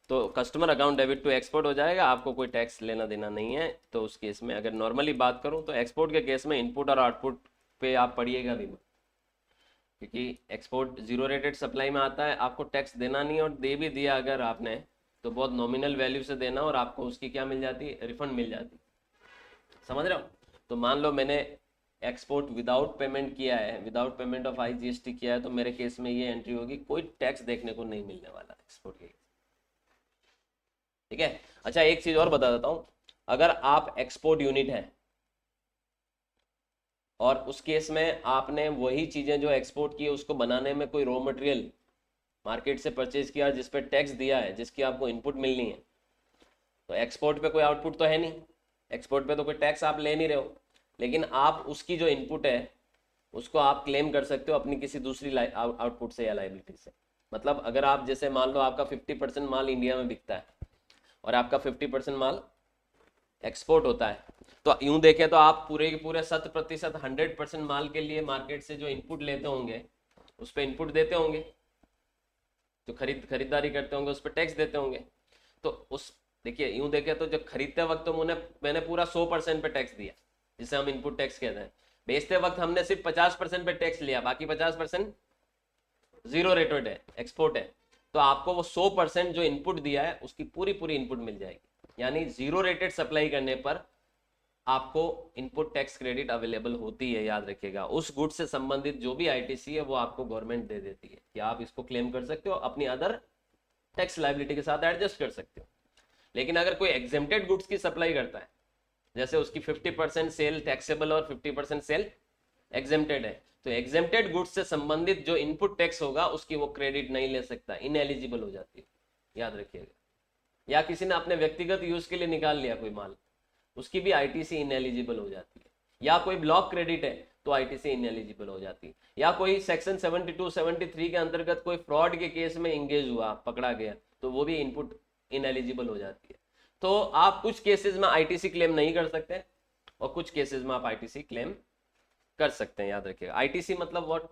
तो customer account debit to export हो जाएगा, आपको कोई टैक्स लेना देना नहीं है। तो उस केस में अगर नॉर्मली बात करूं तो एक्सपोर्ट के केस में इनपुट और आउटपुट पे आप पढ़िएगा भी, क्योंकि एक्सपोर्ट जीरो रेटेड सप्लाई में आता है, आपको टैक्स देना नहीं, और दे भी दिया अगर आपने तो बहुत नॉमिनल वैल्यू से देना, और आपको उसकी क्या मिल जाती है? रिफंड मिल जाती। समझ रहे हो? तो मान लो मैंने एक्सपोर्ट विदाउट पेमेंट किया है, विदाउट पेमेंट ऑफ आईजीएसटी किया है, तो मेरे केस में ये एंट्री होगी, कोई टैक्स देखने को नहीं मिलने वाला एक्सपोर्ट के। ठीक है। अच्छा एक चीज और बता देता हूं, अगर आप एक्सपोर्ट यूनिट है और उस केस में आपने वही चीजें जो एक्सपोर्ट की है उसको बनाने में कोई रॉ मटेरियल मार्केट से परचेज किया जिस पर टैक्स दिया है, जिसकी आपको इनपुट मिलनी है, तो एक्सपोर्ट पे कोई आउटपुट तो है नहीं, एक्सपोर्ट पे तो कोई टैक्स आप ले नहीं रहे हो, लेकिन आप उसकी जो इनपुट है उसको आप क्लेम कर सकते हो अपनी किसी दूसरी आउटपुट से या लाइबिलिटी से। मतलब अगर आप जैसे मान लो आपका 50% माल इंडिया में बिकता है और आपका 50% माल एक्सपोर्ट होता है, तो यूं देखें तो आप पूरे के पूरे 100% 100% माल के लिए मार्केट से जो इनपुट लेते होंगे उस पर इनपुट देते होंगे, जो खरीदारी करते होंगे उस पर टैक्स देते होंगे। तो उस देखिए यूं देखें तो जब खरीदते वक्त तो मैंने पूरा 100% पे टैक्स दिया, जिसे हम इनपुट टैक्स कहते हैं। बेचते वक्त हमने सिर्फ 50% पे टैक्स लिया, बाकी 50% जीरो रेटेड है, एक्सपोर्ट है। तो आपको वो 100% जो इनपुट दिया है उसकी पूरी पूरी इनपुट मिल जाएगी, यानी जीरो रेटेड सप्लाई करने पर आपको इनपुट टैक्स क्रेडिट अवेलेबल होती है। याद रखिएगा, उस गुड से संबंधित जो भी आईटीसी है वो आपको गवर्नमेंट दे देती है कि आप इसको क्लेम कर सकते हो, अपनी अदर टैक्स लायबिलिटी के साथ एडजस्ट कर सकते हो। लेकिन अगर कोई एग्जेम्प्टेड गुड्स की सप्लाई करता है, जैसे उसकी 50% सेल टैक्सेबल और 50% सेल एग्जेम्प्टेड है, तो एग्जेम्प्टेड गुड्स से संबंधित जो इनपुट टैक्स होगा उसकी वो क्रेडिट नहीं ले सकता, इनएलिजिबल हो जाती है। याद रखिएगा। या किसी ने अपने व्यक्तिगत यूज के लिए निकाल लिया कोई माल, उसकी भी आईटीसी इनएलिजिबल हो जाती है। या कोई ब्लॉक क्रेडिट है तो आईटीसी इनएलिजिबल हो जाती है। या कोई सेक्शन 72 73 के अंतर्गत कोई फ्रॉड के केस में इंगेज हुआ, पकड़ा गया, तो वो भी इनपुट इनएलिजिबल हो जाती है। तो आप कुछ केसेस में आईटीसी क्लेम नहीं कर सकते और कुछ केसेस में आप आईटीसी क्लेम कर सकते हैं। याद रखिएगा, आईटीसी मतलब व्हाट,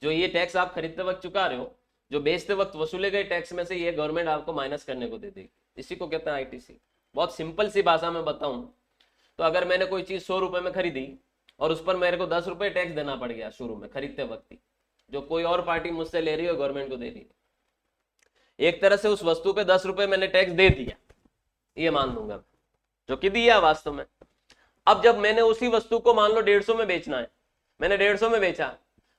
जो ये टैक्स आप खरीदते वक्त चुका रहे हो, जो बेचते वक्त वसूले गए टैक्स में से ये गवर्नमेंट आपको माइनस करने को दे देगी, इसी को कहते हैं आईटीसी। बहुत सिंपल सी भाषा में बताऊं तो अगर मैंने कोई चीज 100 रुपए में खरीदी और उस पर मेरे को 10 रुपए टैक्स देना पड़ गया शुरू में खरीदते वक्त ही, जो कोई और पार्टी मुझसे ले रही है गवर्नमेंट को दे रही है, एक तरह से उस वस्तु पे 10 रुपए मैंने टैक्स दे दिया, ये मान लूंगा, जो कि दिया वास्तव में। अब जब मैंने उसी वस्तु को मान लो 150 में बेचना है, मैंने 150 में बेचा,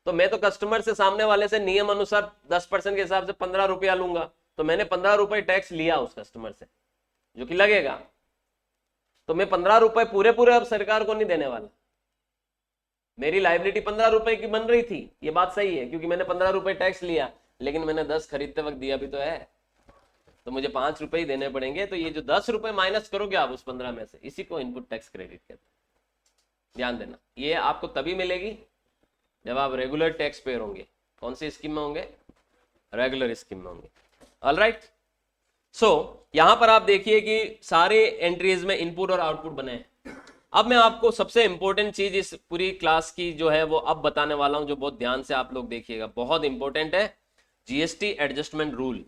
तो मैं तो कस्टमर से, सामने वाले से नियम अनुसार 10% के हिसाब से 15 रुपया लूंगा, तो मैंने 15 रुपए टैक्स लिया उस कस्टमर से, जो कि लगेगा। तो मैं 15 रुपए पूरे पूरे अब सरकार को नहीं देने वाला, मेरी लाइबिलिटी 15 रुपए की बन रही थी, ये बात सही है, क्योंकि मैंने 15 रुपए टैक्स लिया, लेकिन मैंने 10 खरीदते वक्त दिया भी तो है, तो मुझे 5 रुपए ही देने पड़ेंगे। तो ये जो 10 रुपए माइनस करोगे आप उस 15 में से, इसी को इनपुट टैक्स क्रेडिट कहते हैं। ध्यान देना, ये आपको तभी मिलेगी जब आप रेगुलर टैक्स पेयर होंगे। कौन सी स्कीम में होंगे? रेगुलर स्कीम में होंगे। ऑलराइट, सो यहां पर आप देखिए कि सारे एंट्रीज में इनपुट और आउटपुट बने हैं। अब मैं आपको सबसे इंपॉर्टेंट चीज इस पूरी क्लास की जो है वो अब बताने वाला हूं, जो बहुत ध्यान से आप लोग देखिएगा, बहुत इंपॉर्टेंट है, जीएसटी एडजस्टमेंट रूल।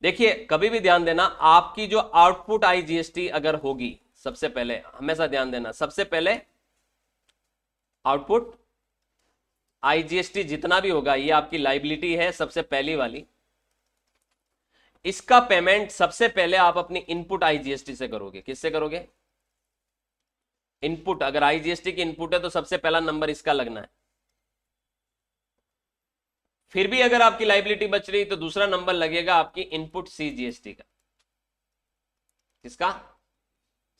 देखिए कभी भी ध्यान देना, आपकी जो आउटपुट आई जीएसटी अगर होगी, सबसे पहले हमेशा ध्यान देना, सबसे पहले आउटपुट आईजीएसटी जितना भी होगा, ये आपकी लाइबिलिटी है सबसे पहली वाली, इसका पेमेंट सबसे पहले आप अपनी इनपुट आईजीएसटी से करोगे। किससे करोगे? इनपुट, अगर आईजीएसटी की इनपुट है तो सबसे पहला नंबर इसका लगना है। फिर भी अगर आपकी लाइबिलिटी बच रही तो दूसरा नंबर लगेगा आपकी इनपुट सीजीएसटी का। किसका?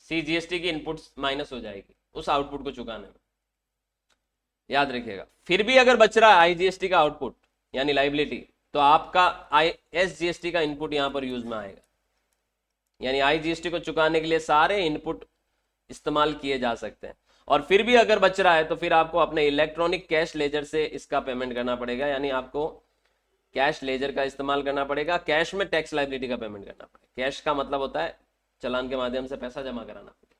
सीजीएसटी की इनपुट माइनस हो जाएगी उस आउटपुट को चुकाने में। याद रखिएगा, फिर भी अगर बच रहा है आईजीएसटी का आउटपुट यानी लाइबिलिटी, तो आपका एसजीएसटी का इनपुट यहां पर यूज में आएगा। यानी आईजीएसटी को चुकाने के लिए सारे इनपुट इस्तेमाल किए जा सकते हैं। और फिर भी अगर बच रहा है तो फिर आपको अपने इलेक्ट्रॉनिक कैश लेजर से इसका पेमेंट करना पड़ेगा, यानी आपको कैश लेजर का इस्तेमाल करना पड़ेगा। कैश में टैक्स लाइबिलिटी का पेमेंट करना पड़ेगा। कैश का मतलब होता है चालान के माध्यम से पैसा जमा कराना पड़ेगा,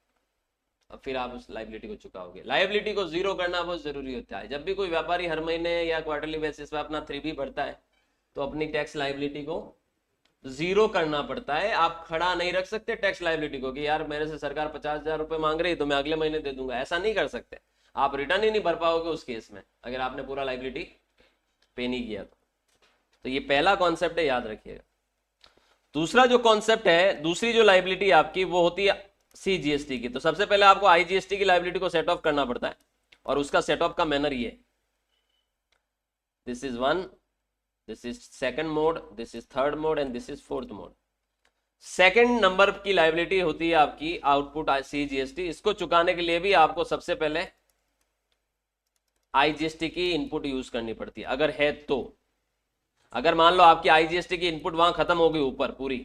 और फिर आप उस लाइबिलिटी को चुकाओगे। लाइबिलिटी को जीरो करना बहुत जरूरी होता है। जब भी कोई व्यापारी हर महीने या क्वार्टरली बेसिस पे अपना 3B भरता है तो अपनी टैक्स लाइबिलिटी को जीरो करना पड़ता है। आप खड़ा नहीं रख सकते टैक्स लाइबिलिटी को कि यार मेरे से सरकार 50,000 रुपए मांग रही तो मैं अगले महीने दे दूंगा, ऐसा नहीं कर सकते। आप रिटर्न ही नहीं भर पाओगे उस केस में अगर आपने पूरा लाइबिलिटी पे नहीं किया तो ये पहला कॉन्सेप्ट है, याद रखिएगा। दूसरा जो कॉन्सेप्ट है, दूसरी जो लाइबिलिटी आपकी वो होती है सीजीएसटी की। तो सबसे पहले आपको आईजीएसटी की लाइबिलिटी को सेट ऑफ करना पड़ता है, और उसका सेट ऑफ का मैनर ये, this is one, this is second mode, this is third mode and this is fourth mode. Second number की लाइबिलिटी होती है आपकी आउटपुट सीजीएसटी। इसको चुकाने के लिए भी आपको सबसे पहले आईजीएसटी की इनपुट यूज करनी पड़ती है, अगर है तो। अगर मान लो आपकी आईजीएसटी की इनपुट वहां खत्म हो गई ऊपर पूरी,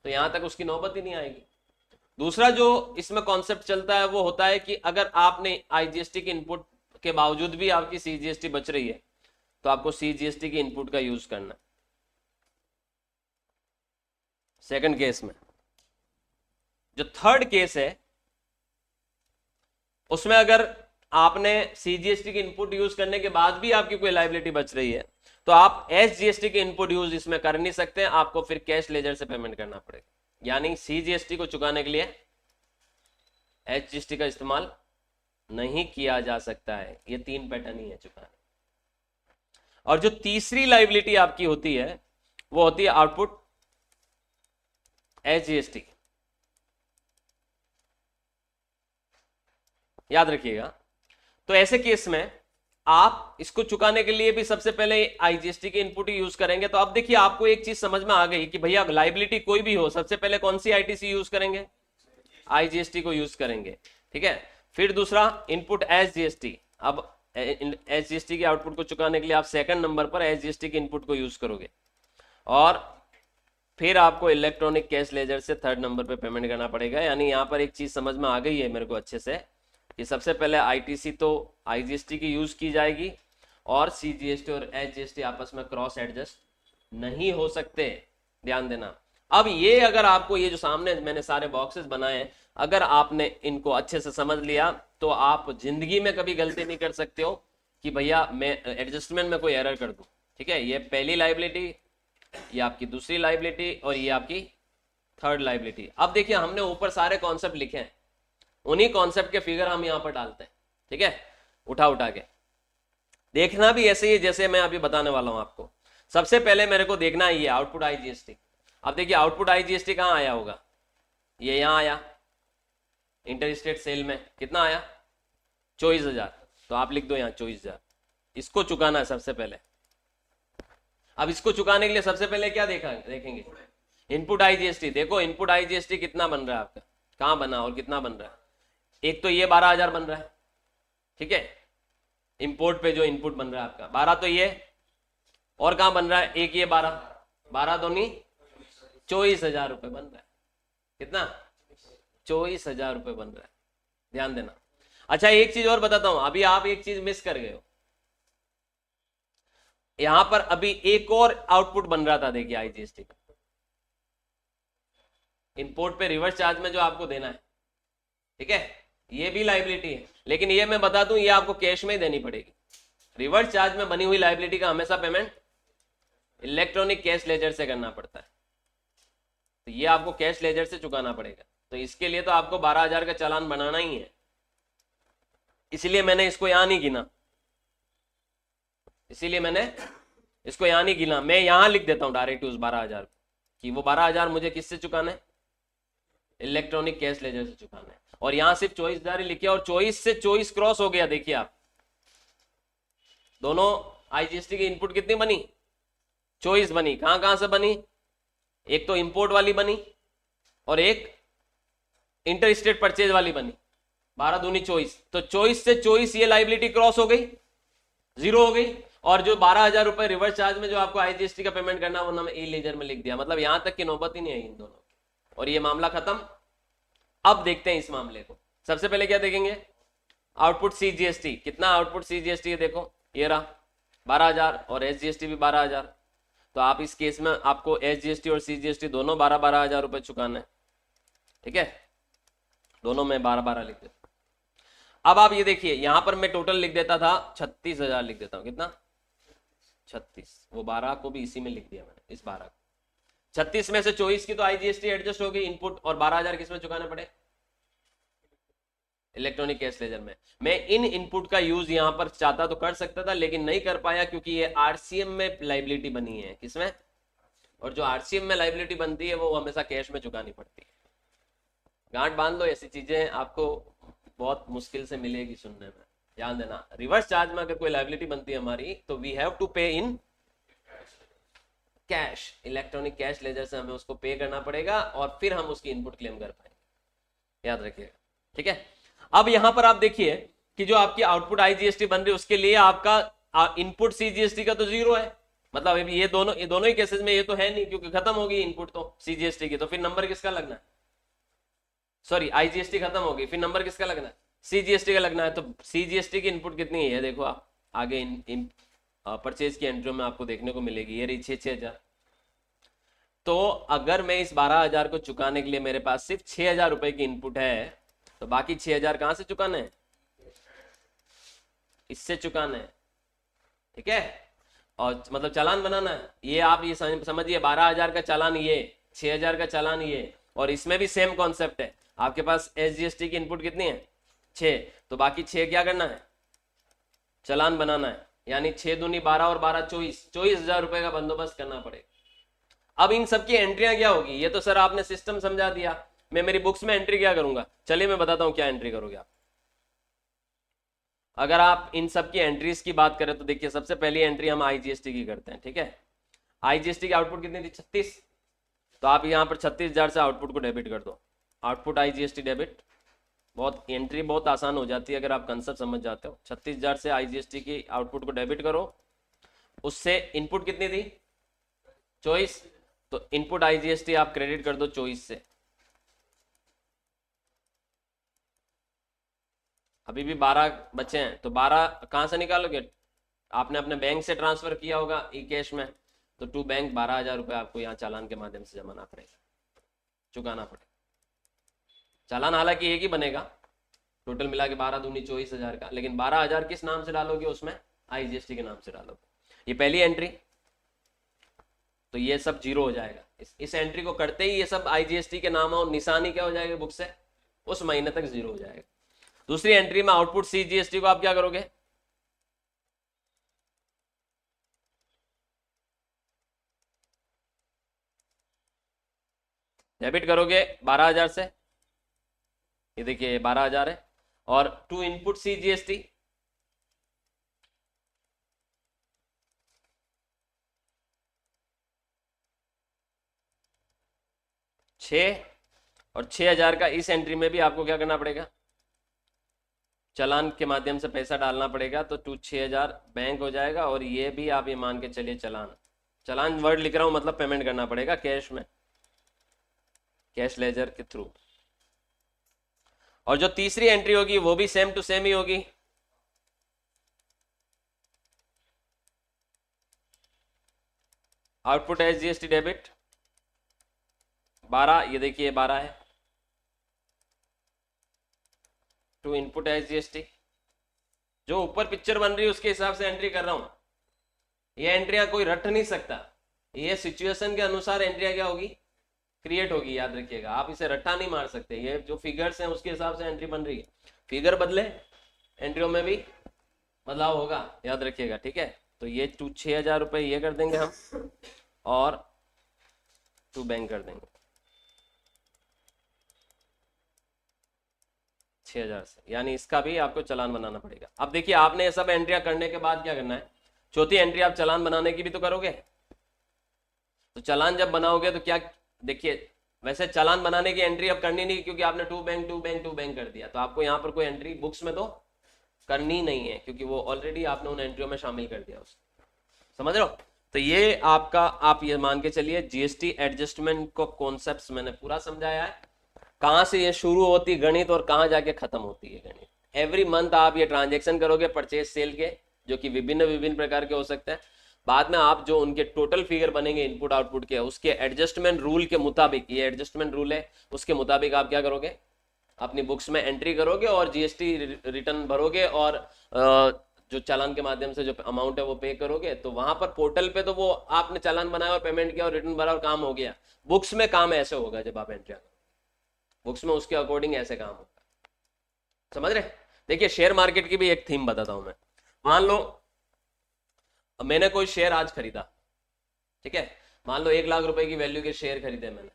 तो यहां तक उसकी नौबत ही नहीं आएगी। दूसरा जो इसमें कॉन्सेप्ट चलता है वो होता है कि अगर आपने आईजीएसटी की इनपुट के बावजूद भी आपकी सीजीएसटी बच रही है, तो आपको सीजीएसटी की इनपुट का यूज करना है सेकंड केस में। जो थर्ड केस है उसमें अगर आपने सीजीएसटी की इनपुट यूज करने के बाद भी आपकी कोई लाइबिलिटी बच रही है, तो आप एसजीएसटी की इनपुट यूज इसमें कर नहीं सकते, आपको फिर कैश लेजर से पेमेंट करना पड़ेगा। यानी सीजीएसटी को चुकाने के लिए एसजीएसटी का इस्तेमाल नहीं किया जा सकता है। ये तीन पैटर्न ही है चुकाने। और जो तीसरी लाइबिलिटी आपकी होती है वो होती है आउटपुट एसजीएसटी। याद रखिएगा। तो ऐसे केस में आप इसको चुकाने के लिए भी सबसे पहले आईजीएसटी की इनपुट ही यूज करेंगे। तो अब देखिए आपको एक चीज समझ में आ गई कि भैया लाइबिलिटी कोई भी हो, सबसे पहले कौन सी आईटीसी यूज करेंगे, आईजीएसटी को यूज करेंगे। ठीक है। फिर दूसरा इनपुट एसजीएसटी। अब एसजीएसटी की आउटपुट को चुकाने के लिए आप सेकंड नंबर पर एसजीएसटी की इनपुट को यूज करोगे, और फिर आपको इलेक्ट्रॉनिक कैश लेजर से थर्ड नंबर पे पेमेंट करना पड़ेगा। यानी यहां पर एक चीज समझ में आ गई है मेरे को अच्छे से, कि सबसे पहले आईटीसी तो आईजीएसटी की यूज की जाएगी, और सीजीएसटी और एसजीएसटी आपस में क्रॉस एडजस्ट नहीं हो सकते, ध्यान देना। अब ये अगर आपको ये जो सामने मैंने सारे बॉक्सेस बनाए हैं, अगर आपने इनको अच्छे से समझ लिया तो आप जिंदगी में कभी गलती नहीं कर सकते हो कि भैया मैं एडजस्टमेंट में कोई एरर कर दूं। ठीक है। ये पहली लाइबिलिटी, ये आपकी दूसरी लाइबिलिटी, और ये आपकी थर्ड लाइबिलिटी। अब देखिए हमने ऊपर सारे कॉन्सेप्ट लिखे हैं, उन्हीं कॉन्सेप्ट के फिगर हम यहां पर डालते हैं। ठीक है। उठा उठा के देखना भी ऐसे ही जैसे मैं अभी बताने वाला हूं आपको। सबसे पहले मेरे को देखना है ये आउटपुट आईजीएसटी। अब देखिए आउटपुट आईजीएसटी कहां आया होगा, ये यहां आया, इंटर स्टेट सेल में कितना आया 24,000। तो आप लिख दो यहां 24,000। इसको चुकाना है सबसे पहले। अब इसको चुकाने के लिए सबसे पहले क्या देखेंगे, इनपुट आईजीएसटी। देखो इनपुट आईजीएसटी कितना बन रहा है आपका, कहां बना और कितना बन रहा है। एक तो ये 12,000 बन रहा है। ठीक है। इंपोर्ट पे जो इनपुट बन रहा है आपका 12, तो ये और कहां बन रहा है, एक ये 12 दोनी 24,000 रुपए बन रहा है। कितना, 24,000 रुपए बन रहा है। ध्यान देना। अच्छा एक चीज और बताता हूं, अभी आप एक चीज मिस कर गए हो। यहां पर अभी एक और आउटपुट बन रहा था, देखिए आईजीएसटी का, इंपोर्ट पे रिवर्स चार्ज में जो आपको देना है। ठीक है। ये भी लाइबिलिटी है, लेकिन ये मैं बता दूं ये आपको कैश में ही देनी पड़ेगी। रिवर्स चार्ज में बनी हुई लाइबिलिटी का हमेशा पेमेंट इलेक्ट्रॉनिक कैश लेजर से करना पड़ता है, तो ये आपको कैश लेजर से चुकाना पड़ेगा। तो इसके लिए तो आपको 12,000 का चालान बनाना ही है, इसलिए मैंने इसको यहां नहीं गिना, इसीलिए मैंने इसको यहां नहीं गिना। मैं यहां लिख देता हूं डायरेक्ट उस 12,000 कि वो 12,000 मुझे किससे चुकाना है, इलेक्ट्रॉनिक कैश लेजर से चुकाना है। और यहां सिर्फ 24,000 ही लिखे, और 24 से 24 क्रॉस हो गया। देखिए आप दोनों आईजीएसटी की इनपुट कितनी बनी, 24 बनी। कहां कहां से बनी, एक तो इंपोर्ट वाली बनी और एक इंटर स्टेट परचेज वाली बनी। 12 दूनी 24, तो 24 से 24 ये लाइबिलिटी क्रॉस हो गई, जीरो हो गई। और जो 12,000 रुपए रिवर्स चार्ज में जो आपको आईजीएसटी का पेमेंट करना, वो मैंने ई लेजर में लिख दिया। मतलब यहां तक की नौबत ही नहीं आई इन दोनों की, और ये मामला खत्म। अब देखते हैं इस मामले को। सबसे पहले क्या देखेंगे, आउटपुट सीजीएसटी। कितना आउटपुट सीजीएसटी है, देखो ये रहा 12,000, और एसजीएसटी भी 12,000। तो आप इस केस में आपको एसजीएसटी और सीजीएसटी दोनों 12,000 रुपए चुकाना है। ठीक है। दोनों में 12,000 लिख देता। अब आप ये देखिए यहां पर मैं टोटल लिख देता था 36,000 लिख देता हूं। कितना, 36। वो 12 को भी इसी में लिख दिया मैंने, इस 12 को। 36 में से 24 की तो आईजीएसटी एडजस्ट हो गई इनपुट, और 12,000 किसमें चुकाने पड़े, इलेक्ट्रॉनिक कैश लेजर में। मैं इन इनपुट का यूज यहां पर चाहता तो कर सकता था, लेकिन नहीं कर पाया, क्योंकि ये आरसीएम में लाइबिलिटी बनी है। किसमें, और जो आरसीएम में लाइबिलिटी बनती है वो हमेशा कैश में चुकानी पड़ती है। गांठ बांध लो, ऐसी चीजें आपको बहुत मुश्किल से मिलेगी सुनने में। ध्यान देना, रिवर्स चार्ज में अगर कोई लाइबिलिटी बनती है हमारी तो वी हैव टू पे in cash, electronic cash ledger से हमें उसको पे करना पड़ेगा और फिर हम उसकी इनपुट क्लेम कर पाएंगे, याद रखिएगा। ठीक है, अब यहां पर आप देखिए कि जो आपकी आउटपुट आईजीएसटी बन रही है उसके लिए आपका इनपुट सीजीएसटी का तो जीरो है, मतलब अभी ये दोनों ही केसेस में ये तो है नहीं क्योंकि खत्म हो गई इनपुट तो सीजीएसटी की, तो फिर नंबर किसका लगना है, सॉरी आईजीएसटी खत्म हो गई, फिर नंबर किसका लगना है, सीजीएसटी का लगना है। तो सीजीएसटी की इनपुट कितनी है देखो आप आगे इन परचेज की एंट्री में आपको देखने को मिलेगी, ये रही 6,000। तो अगर मैं इस 12,000 को चुकाने के लिए मेरे पास सिर्फ 6,000 रुपए की इनपुट है, तो बाकी 6,000 कहां से चुकाने हैं, इससे चुकाने हैं। ठीक है, और मतलब चालान बनाना है, ये आप ये समझिए 12,000 का चालान ये, 6,000 का चालान ये, और इसमें भी सेम कॉन्सेप्ट है। आपके पास एसजीएसटी की इनपुट कितनी है 6, तो बाकी 6 क्या करना है, चालान बनाना है, यानी 6 दूनी 12 और 12 24,000 रुपए का बंदोबस्त करना पड़ेगा। अब इन सबकी एंट्रियां क्या होगी, ये तो सर आपने सिस्टम समझा दिया, मैं मेरी बुक्स में एंट्री क्या करूंगा, चलिए मैं बताता हूं क्या एंट्री करोगे आप। अगर आप इन सब की एंट्रीज की बात करें तो देखिए सबसे पहली एंट्री हम आईजीएसटी की करते हैं। ठीक है, आईजीएसटी की आउटपुट कितनी थी 36, तो आप यहां पर 36,000 से आउटपुट को डेबिट कर दो, आउटपुट आईजीएसटी डेबिट। बहुत एंट्री बहुत आसान हो जाती है अगर आप कंसेप्ट समझ जाते हो। 36,000 से आईजीएसटी की आउटपुट को डेबिट करो, उससे इनपुट कितनी थी 24, तो इनपुट आईजीएसटी आप क्रेडिट कर दो 24 से। अभी भी 12 बचे हैं, तो 12 कहां से निकालोगे, आपने अपने बैंक से ट्रांसफर किया होगा ई कैश में, तो टू बैंक 12,000 रुपये आपको यहाँ चालान के माध्यम से जमाना पड़ेगा, चुकाना पड़ेगा। चालान हालांकि एक ही बनेगा, टोटल मिला के 12 दूनी 24,000 का, लेकिन 12,000 किस नाम से डालोगे उसमें, आईजीएसटी के नाम से डालोगे। ये पहली एंट्री, तो ये सब जीरो हो जाएगा। इस एंट्री को करते ही ये सब आईजीएसटी के नाम और निशानी क्या हो जाएगा बुक से, उस महीने तक जीरो हो जाएगा। दूसरी एंट्री में आउटपुट सीजीएसटी को आप क्या करोगे, डेबिट करोगे 12,000 से, ये देखिए 12,000 है, और टू इनपुट सीजीएसटी 6, और 6,000 का इस एंट्री में भी आपको क्या करना पड़ेगा, चालान के माध्यम से पैसा डालना पड़ेगा, तो टू 6,000 बैंक हो जाएगा, और ये भी आप ये मान के चलिए चालान, चालान वर्ड लिख रहा हूं मतलब पेमेंट करना पड़ेगा कैश में, कैश लेजर के थ्रू। और जो तीसरी एंट्री होगी वो भी सेम टू सेम ही होगी, आउटपुट एस जीएसटी डेबिट 12, ये देखिए 12 है, टू इनपुट एस जीएसटी, जो ऊपर पिक्चर बन रही है उसके हिसाब से एंट्री कर रहा हूं। ये एंट्रियां कोई रट नहीं सकता, ये सिचुएशन के अनुसार एंट्रियां क्या होगी, क्रिएट होगी, याद रखिएगा। आप इसे रट्टा नहीं मार सकते, ये जो फिगर्स हैं उसके हिसाब से एंट्री बन रही है, फिगर बदले एंट्रियों में भी बदलाव होगा, याद रखिएगा। ठीक है, तो ये 6,000 रुपये ये कर देंगे हम, और टू बैंक कर देंगे 6,000 से, यानी इसका भी आपको चालान बनाना पड़ेगा। अब देखिए आपने ये सब एंट्रियां करने के बाद क्या करना है, चौथी एंट्री आप चालान बनाने की भी तो करोगे, तो चालान जब बनाओगे तो क्या, देखिए वैसे चालान बनाने की एंट्री अब करनी नहीं क्योंकि आपने to bank to bank to bank कर दिया, तो आपको यहाँ पर कोई एंट्री बुक्स में तो करनी नहीं है क्योंकि वो ऑलरेडी आपने उन एंट्रियों में शामिल कर दिया उसको, समझ रहे हो। तो ये आपका, आप ये मान के चलिए जीएसटी एडजस्टमेंट को कॉन्सेप्ट्स मैंने पूरा समझाया है, कहां से ये शुरू होती गणित और कहां जाके खत्म होती है गणित। एवरी मंथ आप ये ट्रांजेक्शन करोगे परचेज सेल के, जो कि विभिन्न विभिन्न प्रकार के हो सकते हैं, बाद में आप जो उनके टोटल फिगर बनेंगे इनपुट आउटपुट के, उसके एडजस्टमेंट रूल के मुताबिक, ये एडजस्टमेंट रूल है उसके मुताबिक आप क्या करोगे, अपनी बुक्स में एंट्री करोगे और जीएसटी रिटर्न भरोगे, और जो चालान के माध्यम से जो अमाउंट है वो पे करोगे। तो वहां पर पोर्टल पे तो वो आपने चालान बनाया और पेमेंट किया और रिटर्न भरा और काम हो गया। बुक्स में काम ऐसे होगा, जब आप एंट्री बुक्स में उसके अकॉर्डिंग ऐसे काम होगा, समझ रहे। देखिए शेयर मार्केट की भी एक थीम बताता हूं मैं। मान लो मैंने कोई शेयर आज खरीदा, ठीक है, मान लो 1 लाख रुपए की वैल्यू के शेयर खरीदे मैंने,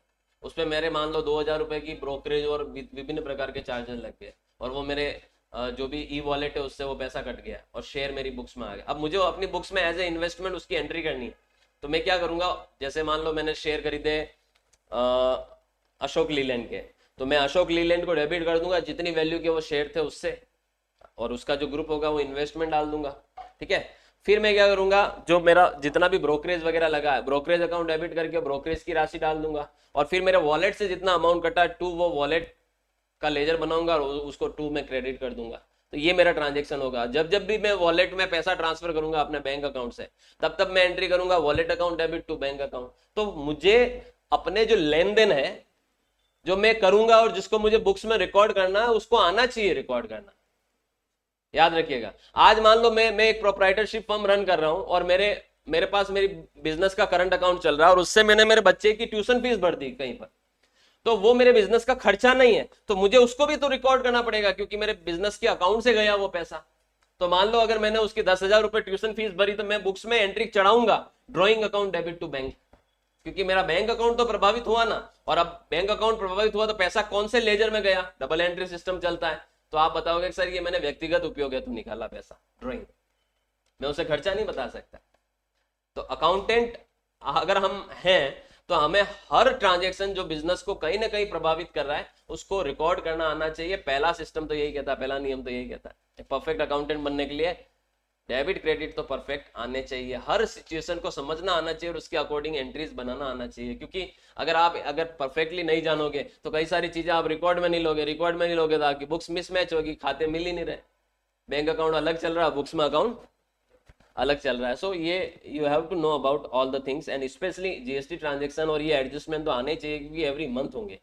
उसमें मेरे मान लो 2,000 रुपए की ब्रोकरेज और विभिन्न प्रकार के चार्जेस लग गए, और वो मेरे जो भी ई वॉलेट है उससे वो पैसा कट गया और शेयर मेरी बुक्स में आ गया। अब मुझे अपनी बुक्स में एज ए इन्वेस्टमेंट उसकी एंट्री करनी है, तो मैं क्या करूंगा, जैसे मान लो मैंने शेयर खरीदे अशोक लीलैंड के, तो मैं अशोक लीलैंड को डेबिट कर दूंगा जितनी वैल्यू के वो शेयर थे उससे, और उसका जो ग्रुप होगा वो इन्वेस्टमेंट डाल दूंगा। ठीक है, फिर मैं क्या करूंगा, जो मेरा जितना भी ब्रोकरेज वगैरह लगा है, ब्रोकरेज अकाउंट डेबिट करके ब्रोकरेज की राशि डाल दूंगा, और फिर मेरे वॉलेट से जितना अमाउंट कटा है टू वो वॉलेट का लेजर बनाऊंगा और उसको टू में क्रेडिट कर दूंगा। तो ये मेरा ट्रांजेक्शन होगा। जब जब भी मैं वॉलेट में पैसा ट्रांसफर करूंगा अपने बैंक अकाउंट से, तब तब मैं एंट्री करूंगा wallet account debit to bank account. तो मुझे अपने जो लेन देन है जो मैं करूंगा और जिसको मुझे बुक्स में रिकॉर्ड करना है उसको आना चाहिए रिकॉर्ड करना। याद रखिएगा, आज मान लो मैं एक प्रोप्राइटरशिप फर्म रन कर रहा हूं और मेरे मेरे पास मेरी बिजनेस का करंट अकाउंट चल रहा है और उससे मैंने मेरे बच्चे की ट्यूशन फीस भर दी कहीं पर, तो वो मेरे बिजनेस का खर्चा नहीं है, तो मुझे उसको भी तो रिकॉर्ड करना पड़ेगा क्योंकि मेरे बिजनेस के अकाउंट से गया वो पैसा। तो मान लो अगर मैंने उसकी 10,000 रुपए ट्यूशन फीस भरी, तो मैं बुक्स में एंट्री चढ़ाऊंगा drawing account debit to bank, क्योंकि मेरा बैंक अकाउंट तो प्रभावित हुआ ना। और अब बैंक अकाउंट प्रभावित हुआ तो पैसा कौन से लेजर में गया, डबल एंट्री सिस्टम चलता है। तो आप बताओगे सर ये मैंने व्यक्तिगत उपयोग है तो निकाला पैसा ड्रॉइंग, मैं उसे खर्चा नहीं बता सकता। तो अकाउंटेंट अगर हम हैं तो हमें हर ट्रांजैक्शन जो बिजनेस को कहीं ना कहीं प्रभावित कर रहा है उसको रिकॉर्ड करना आना चाहिए। पहला सिस्टम तो यही कहता है, पहला नियम तो यही कहता है, परफेक्ट अकाउंटेंट बनने के लिए डेबिट क्रेडिट तो परफेक्ट आने चाहिए, हर सिचुएशन को समझना आना चाहिए और उसके अकॉर्डिंग एंट्रीज बनाना आना चाहिए। क्योंकि अगर परफेक्टली नहीं जानोगे तो कई सारी चीजें आप रिकॉर्ड में नहीं लोगे, रिकॉर्ड में नहीं लोगे तो आपकी बुक्स मिसमैच होगी, खाते मिल ही नहीं रहे, बैंक अकाउंट अलग चल रहा है, बुक्स में अकाउंट अलग चल रहा है। सो ये you have to know about all the things and specially GST transaction, और ये एडजस्टमेंट तो आने चाहिए क्योंकि एवरी मंथ होंगे।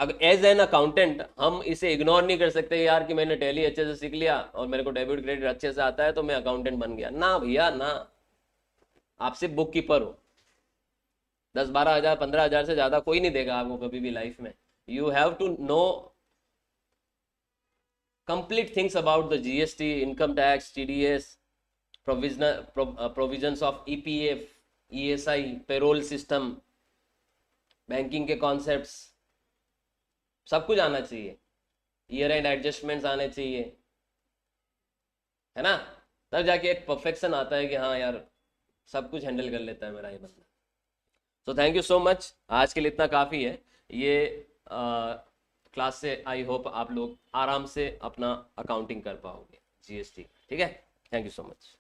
अगर एज एन अकाउंटेंट हम इसे इग्नोर नहीं कर सकते यार कि मैंने टैली अच्छे से सीख लिया और मेरे को डेबिट क्रेडिट अच्छे से आता है तो मैं अकाउंटेंट बन गया, ना भैया ना। आप सिर्फ बुक कीपर हो, 10-12 हज़ार 15 हज़ार से ज्यादा कोई नहीं देगा आपको कभी भी लाइफ में। You have to know complete things about the GST, income tax, TDS, provisions of EPF, ESI, payroll system, banking के कॉन्सेप्ट्स, सब कुछ आना चाहिए, ईयर एंड एडजस्टमेंट्स आने चाहिए, है ना। तब जाके एक परफेक्शन आता है कि हाँ यार सब कुछ हैंडल कर लेता है मेरा ये बंदा। So thank you so much, आज के लिए इतना काफ़ी है। ये क्लास से आई होप आप लोग आराम से अपना अकाउंटिंग कर पाओगे जीएसटी। ठीक है, थैंक यू सो मच।